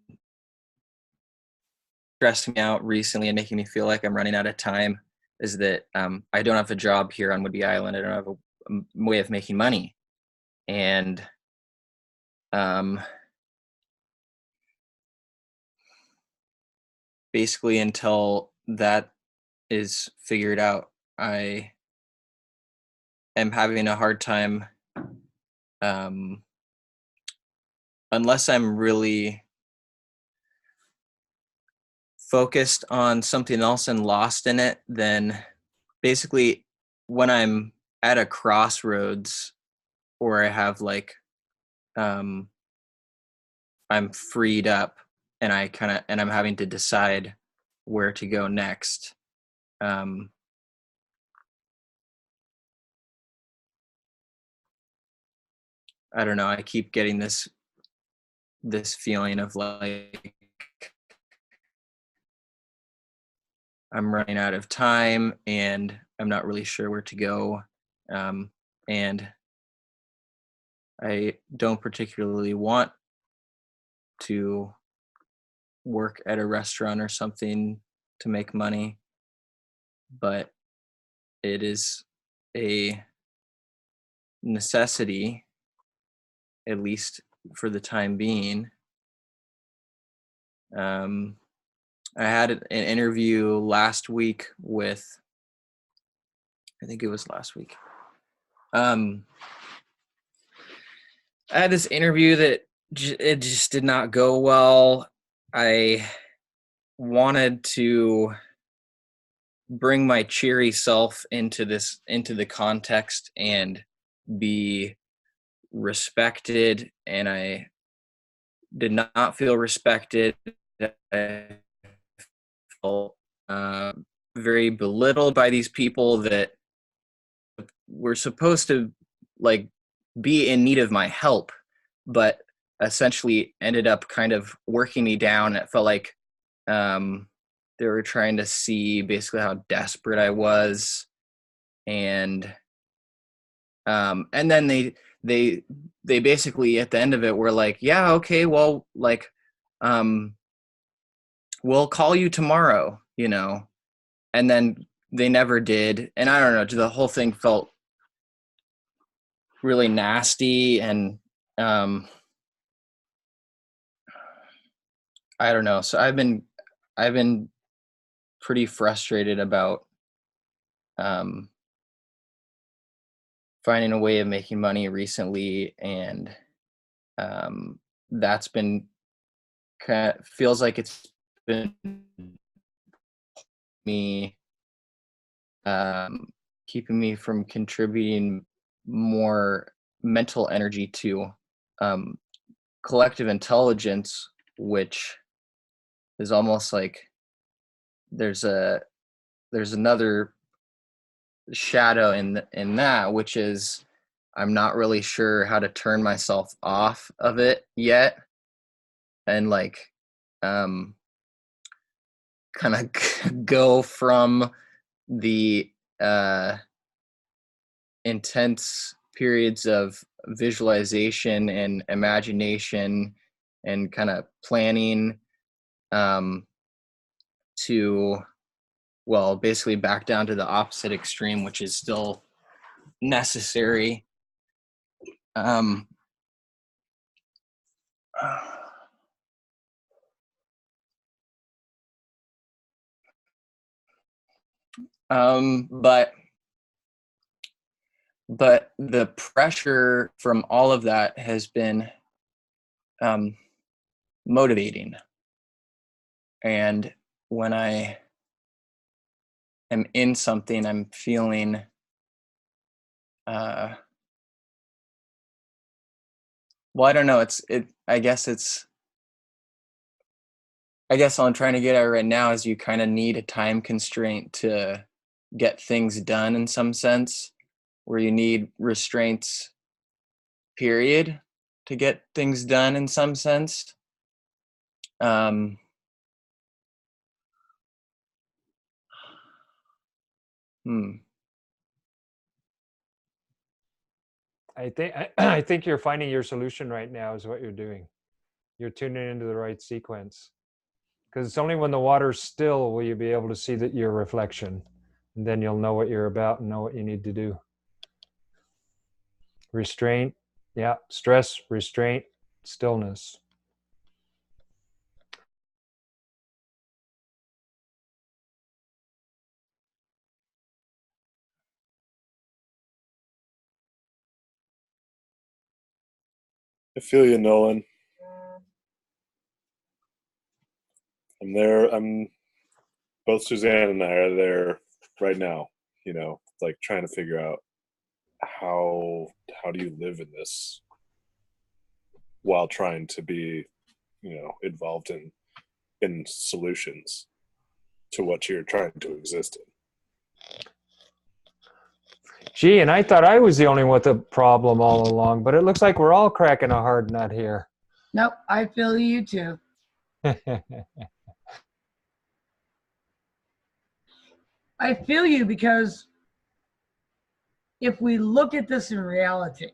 I: stressing me out recently and making me feel like I'm running out of time is that I don't have a job here on Whidbey Island. I don't have a way of making money. And basically until that is figured out, I am having a hard time, unless I'm really focused on something else and lost in it. Then basically when I'm at a crossroads, or I have like I'm freed up and I'm having to decide where to go next, I don't know, I keep getting this feeling of like I'm running out of time and I'm not really sure where to go. And I don't particularly want to work at a restaurant or something to make money, but it is a necessity, at least for the time being. I had an interview last week with, I think it was last week. I had this interview that it just did not go well. I wanted to bring my cheery self into the context and be respected, and I did not feel respected. I felt very belittled by these people that were supposed to like be in need of my help, but essentially ended up kind of working me down. It felt like they were trying to see basically how desperate I was, and then they basically at the end of it were like, yeah, okay, well, like, we'll call you tomorrow, you know, and then they never did. And I don't know, the whole thing felt really nasty, and I don't know. So I've been pretty frustrated about finding a way of making money recently, and that's been feels like it's been me keeping me from contributing more mental energy to collective intelligence, which is almost like there's another shadow in that, which is I'm not really sure how to turn myself off of it yet, and like kind of go from the intense periods of visualization and imagination and kind of planning to, well, basically back down to the opposite extreme, which is still necessary. But the pressure from all of that has been motivating. And when I am in something, I'm feeling well, I don't know. I guess all I'm trying to get at right now is you kind of need a time constraint to get things done in some sense, where you need restraints, period, to get things done in some sense.
A: I think you're finding your solution right now is what you're doing. You're tuning into the right sequence. Because it's only when the water's still will you be able to see your reflection. And then you'll know what you're about and know what you need to do. Restraint, yeah, stress, restraint, stillness.
E: I feel you, Nolan. I'm there. Both Suzanne and I are there right now, like trying to figure out how do you live in this while trying to be, involved in solutions to what you're trying to exist in.
A: Gee, and I thought I was the only one with a problem all along, but it looks like we're all cracking a hard nut here.
C: Nope, I feel you too. I feel you because if we look at this in reality,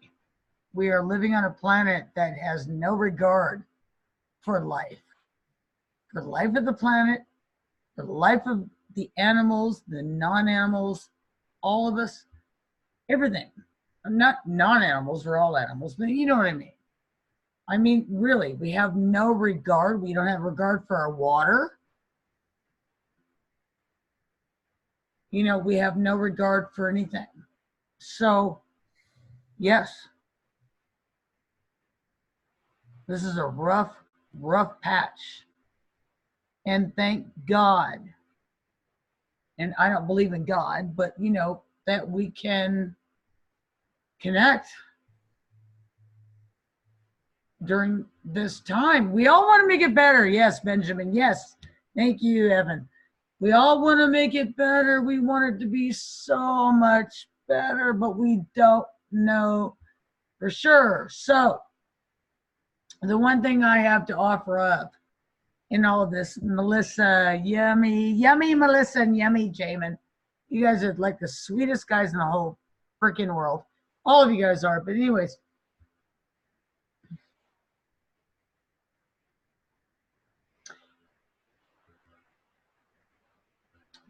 C: we are living on a planet that has no regard for life of the planet, for the life of the animals, the non-animals, all of us, everything. Not non-animals, we're all animals, but you know what I mean. I mean, really, we have no regard. We don't have regard for our water. We have no regard for anything. So, yes, this is a rough patch. And thank God, and I don't believe in God, but that we can connect during this time. We all want to make it better. Yes, Benjamin. Yes. Thank you, Evan. We all want to make it better. We want it to be so much better, but we don't know for sure. So the one thing I have to offer up in all of this, Melissa, yummy Melissa, and yummy Jamin. You guys are like the sweetest guys in the whole freaking world. All of you guys are, but anyways.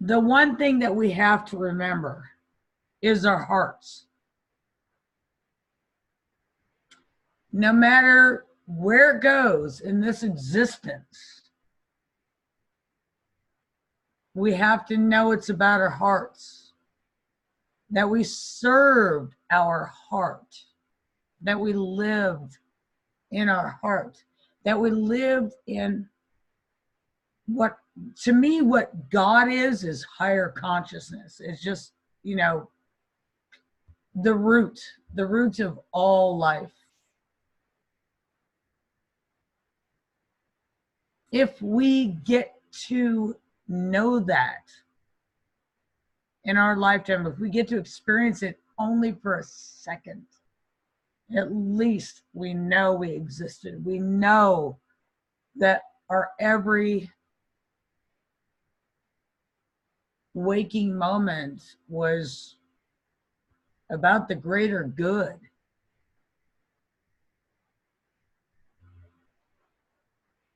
C: The one thing that we have to remember is our hearts. No matter where it goes in this existence, we have to know it's about our hearts, that we served our heart, that we lived in our heart, that we lived in what, to me, what God is higher consciousness. It's just, the root of all life. if we get to know that in our lifetime, if we get to experience it only for a second, at least we know we existed. We know that our every waking moment was about the greater good.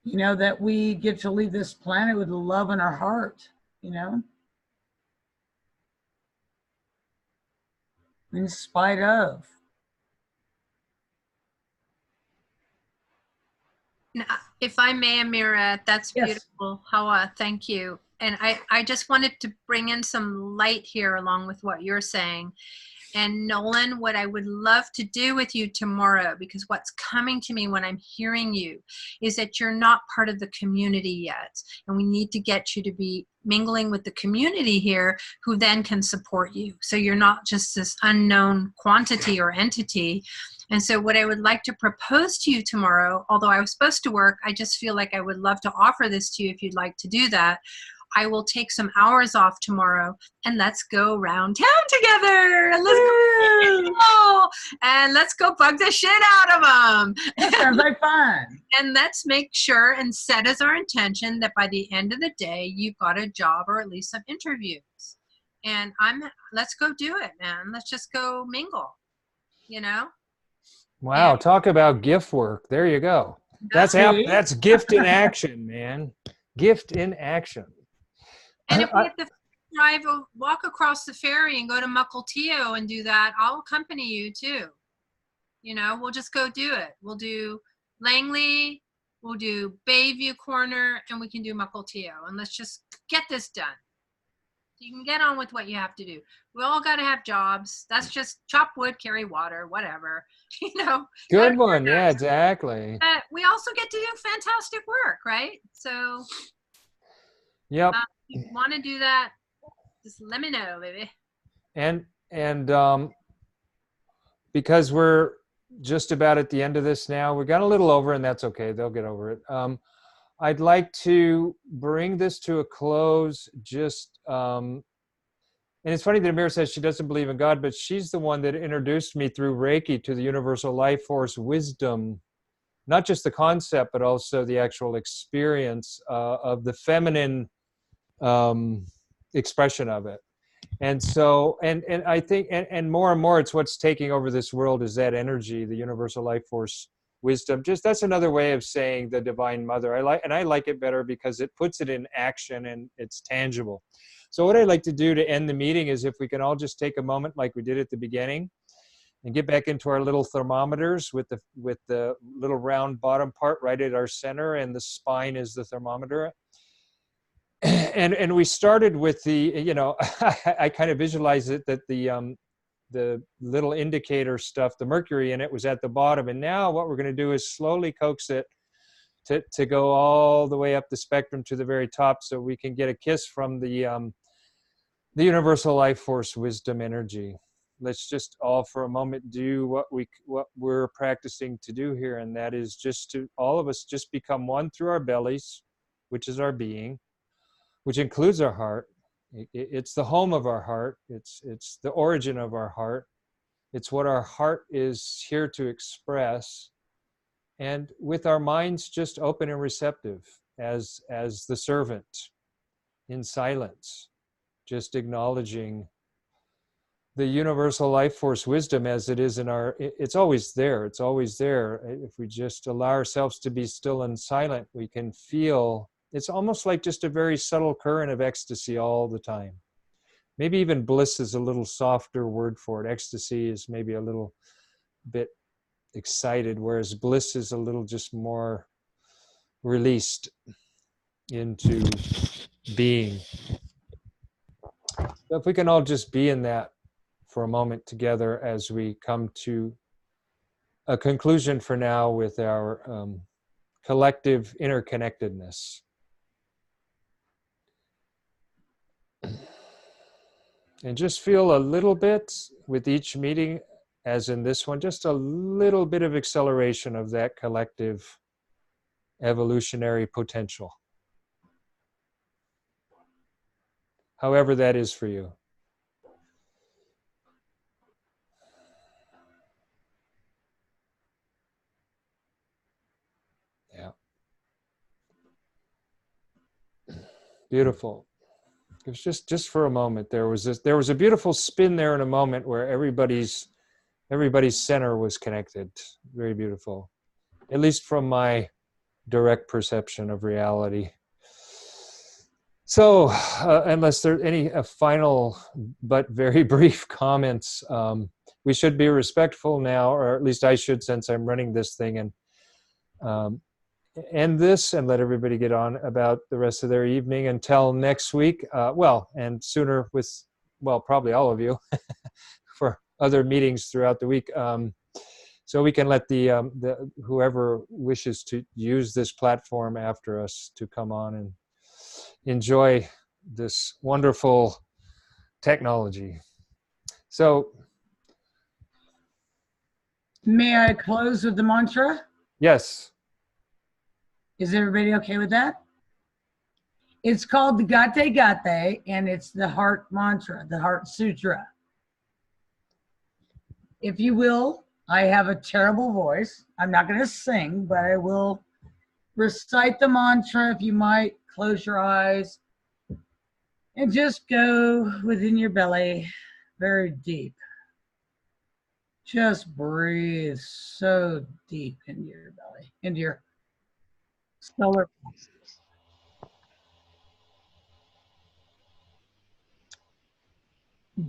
C: You know, that we get to leave this planet with love in our heart, you know, in spite of.
B: Now, if I may, Amira, that's
C: Yes.
B: beautiful. Hawa, thank you. And I just wanted to bring in some light here along with what you're saying. And Nolan, what I would love to do with you tomorrow, because what's coming to me when I'm hearing you is that you're not part of the community yet. And we need to get you to be mingling with the community here who then can support you. So you're not just this unknown quantity or entity. And so what I would like to propose to you tomorrow, although I was supposed to work, I just feel like I would love to offer this to you if you'd like to do that. I will take some hours off tomorrow and let's go around town together. And let's go bug the shit out of them.
C: That sounds like fun.
B: And let's make sure and set as our intention that by the end of the day, you've got a job or at least some interviews. And let's go do it, man. Let's just go mingle, you know?
A: Wow,
B: Yeah.
A: talk about gift work. There you go. That's gift in action, man. Gift in action.
B: And if we have to walk across the ferry and go to Mukilteo and do that, I'll accompany you too. You know, we'll just go do it. We'll do Langley, we'll do Bayview Corner, and we can do Mukilteo. And let's just get this done. You can get on with what you have to do. We all got to have jobs. That's just chop wood, carry water, whatever. You know.
A: Good one. Yeah, exactly.
B: We also get to do fantastic work, right? So.
A: Yep.
B: If you want to do that, just let me know, baby.
A: And because we're just about at the end of this now, we got a little over, and that's okay. They'll get over it. I'd like to bring this to a close. Just and it's funny that Amira says she doesn't believe in God, but she's the one that introduced me through Reiki to the universal life force wisdom, not just the concept, but also the actual experience of the feminine expression of it. And so, and I think, and more, it's what's taking over this world is that energy, the universal life force wisdom. Just that's another way of saying the Divine Mother. I like it better because it puts it in action and it's tangible. So what I'd like to do to end the meeting is if we can all just take a moment like we did at the beginning and get back into our little thermometers with the little round bottom part right at our center, and the spine is the thermometer. And we started with the, you know, I kind of visualize it that the little indicator stuff, the mercury in it was at the bottom. And now what we're going to do is slowly coax it to go all the way up the spectrum to the very top, so we can get a kiss from the universal life force wisdom energy. Let's just all for a moment do what we're practicing to do here, and that is just to all of us just become one through our bellies, which is our being, which includes our heart. It's the home of our heart. It's the origin of our heart. It's what our heart is here to express. And with our minds just open and receptive as the servant in silence, just acknowledging the universal life force wisdom as it is in it's always there. It's always there. If we just allow ourselves to be still and silent, we can feel. It's almost like just a very subtle current of ecstasy all the time. Maybe even bliss is a little softer word for it. Ecstasy is maybe a little bit excited, whereas bliss is a little just more released into being. So if we can all just be in that for a moment together as we come to a conclusion for now with our collective interconnectedness. And just feel a little bit with each meeting, as in this one, just a little bit of acceleration of that collective evolutionary potential. However that is for you. Yeah. Beautiful. It was just for a moment. There was a beautiful spin there in a moment where everybody's center was connected. Very beautiful. At least from my direct perception of reality. So, unless there are any final but very brief comments, we should be respectful now, or at least I should, since I'm running this thing, and end this and let everybody get on about the rest of their evening until next week. Well, and sooner with, well, probably all of you for other meetings throughout the week. So we can let the whoever wishes to use this platform after us to come on and enjoy this wonderful technology. So,
C: May I close with the mantra?
A: yes.
C: Is everybody okay with that? It's called the Gate Gate, and it's the heart mantra, the heart sutra. If you will, I have a terrible voice. I'm not going to sing, but I will recite the mantra. If you might close your eyes and just go within your belly very deep. Just breathe so deep into your belly, into your solar plexus.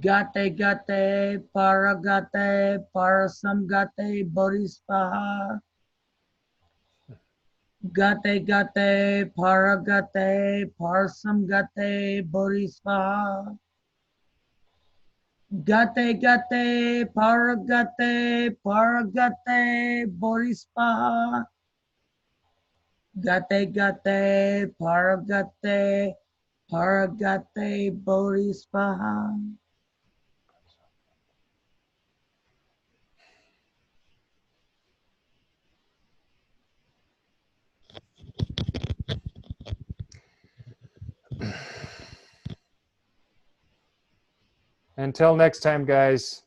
C: Gate Gate Paragate Parasamgate Bodhisvaha. Gate Gate Paragate Parasamgate Bodhisvaha. Gate Gate Paragate Paragate Bodhisvaha. Gate Gate Paragate Paragate Bodhisvaha.
A: Until next time, guys,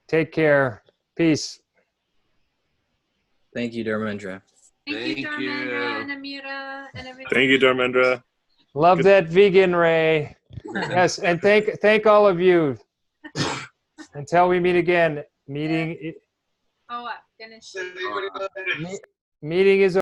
A: take care. Peace.
I: Thank you, Dharmendra.
B: Thank you,
H: Thank you.
B: Dharmendra and Amira and everyone.
E: Thank you, Dharmendra.
A: Love that vegan, Ray. Yes, and thank all of you. Until we meet again, meeting
B: Oh, I'm gonna.
A: meeting is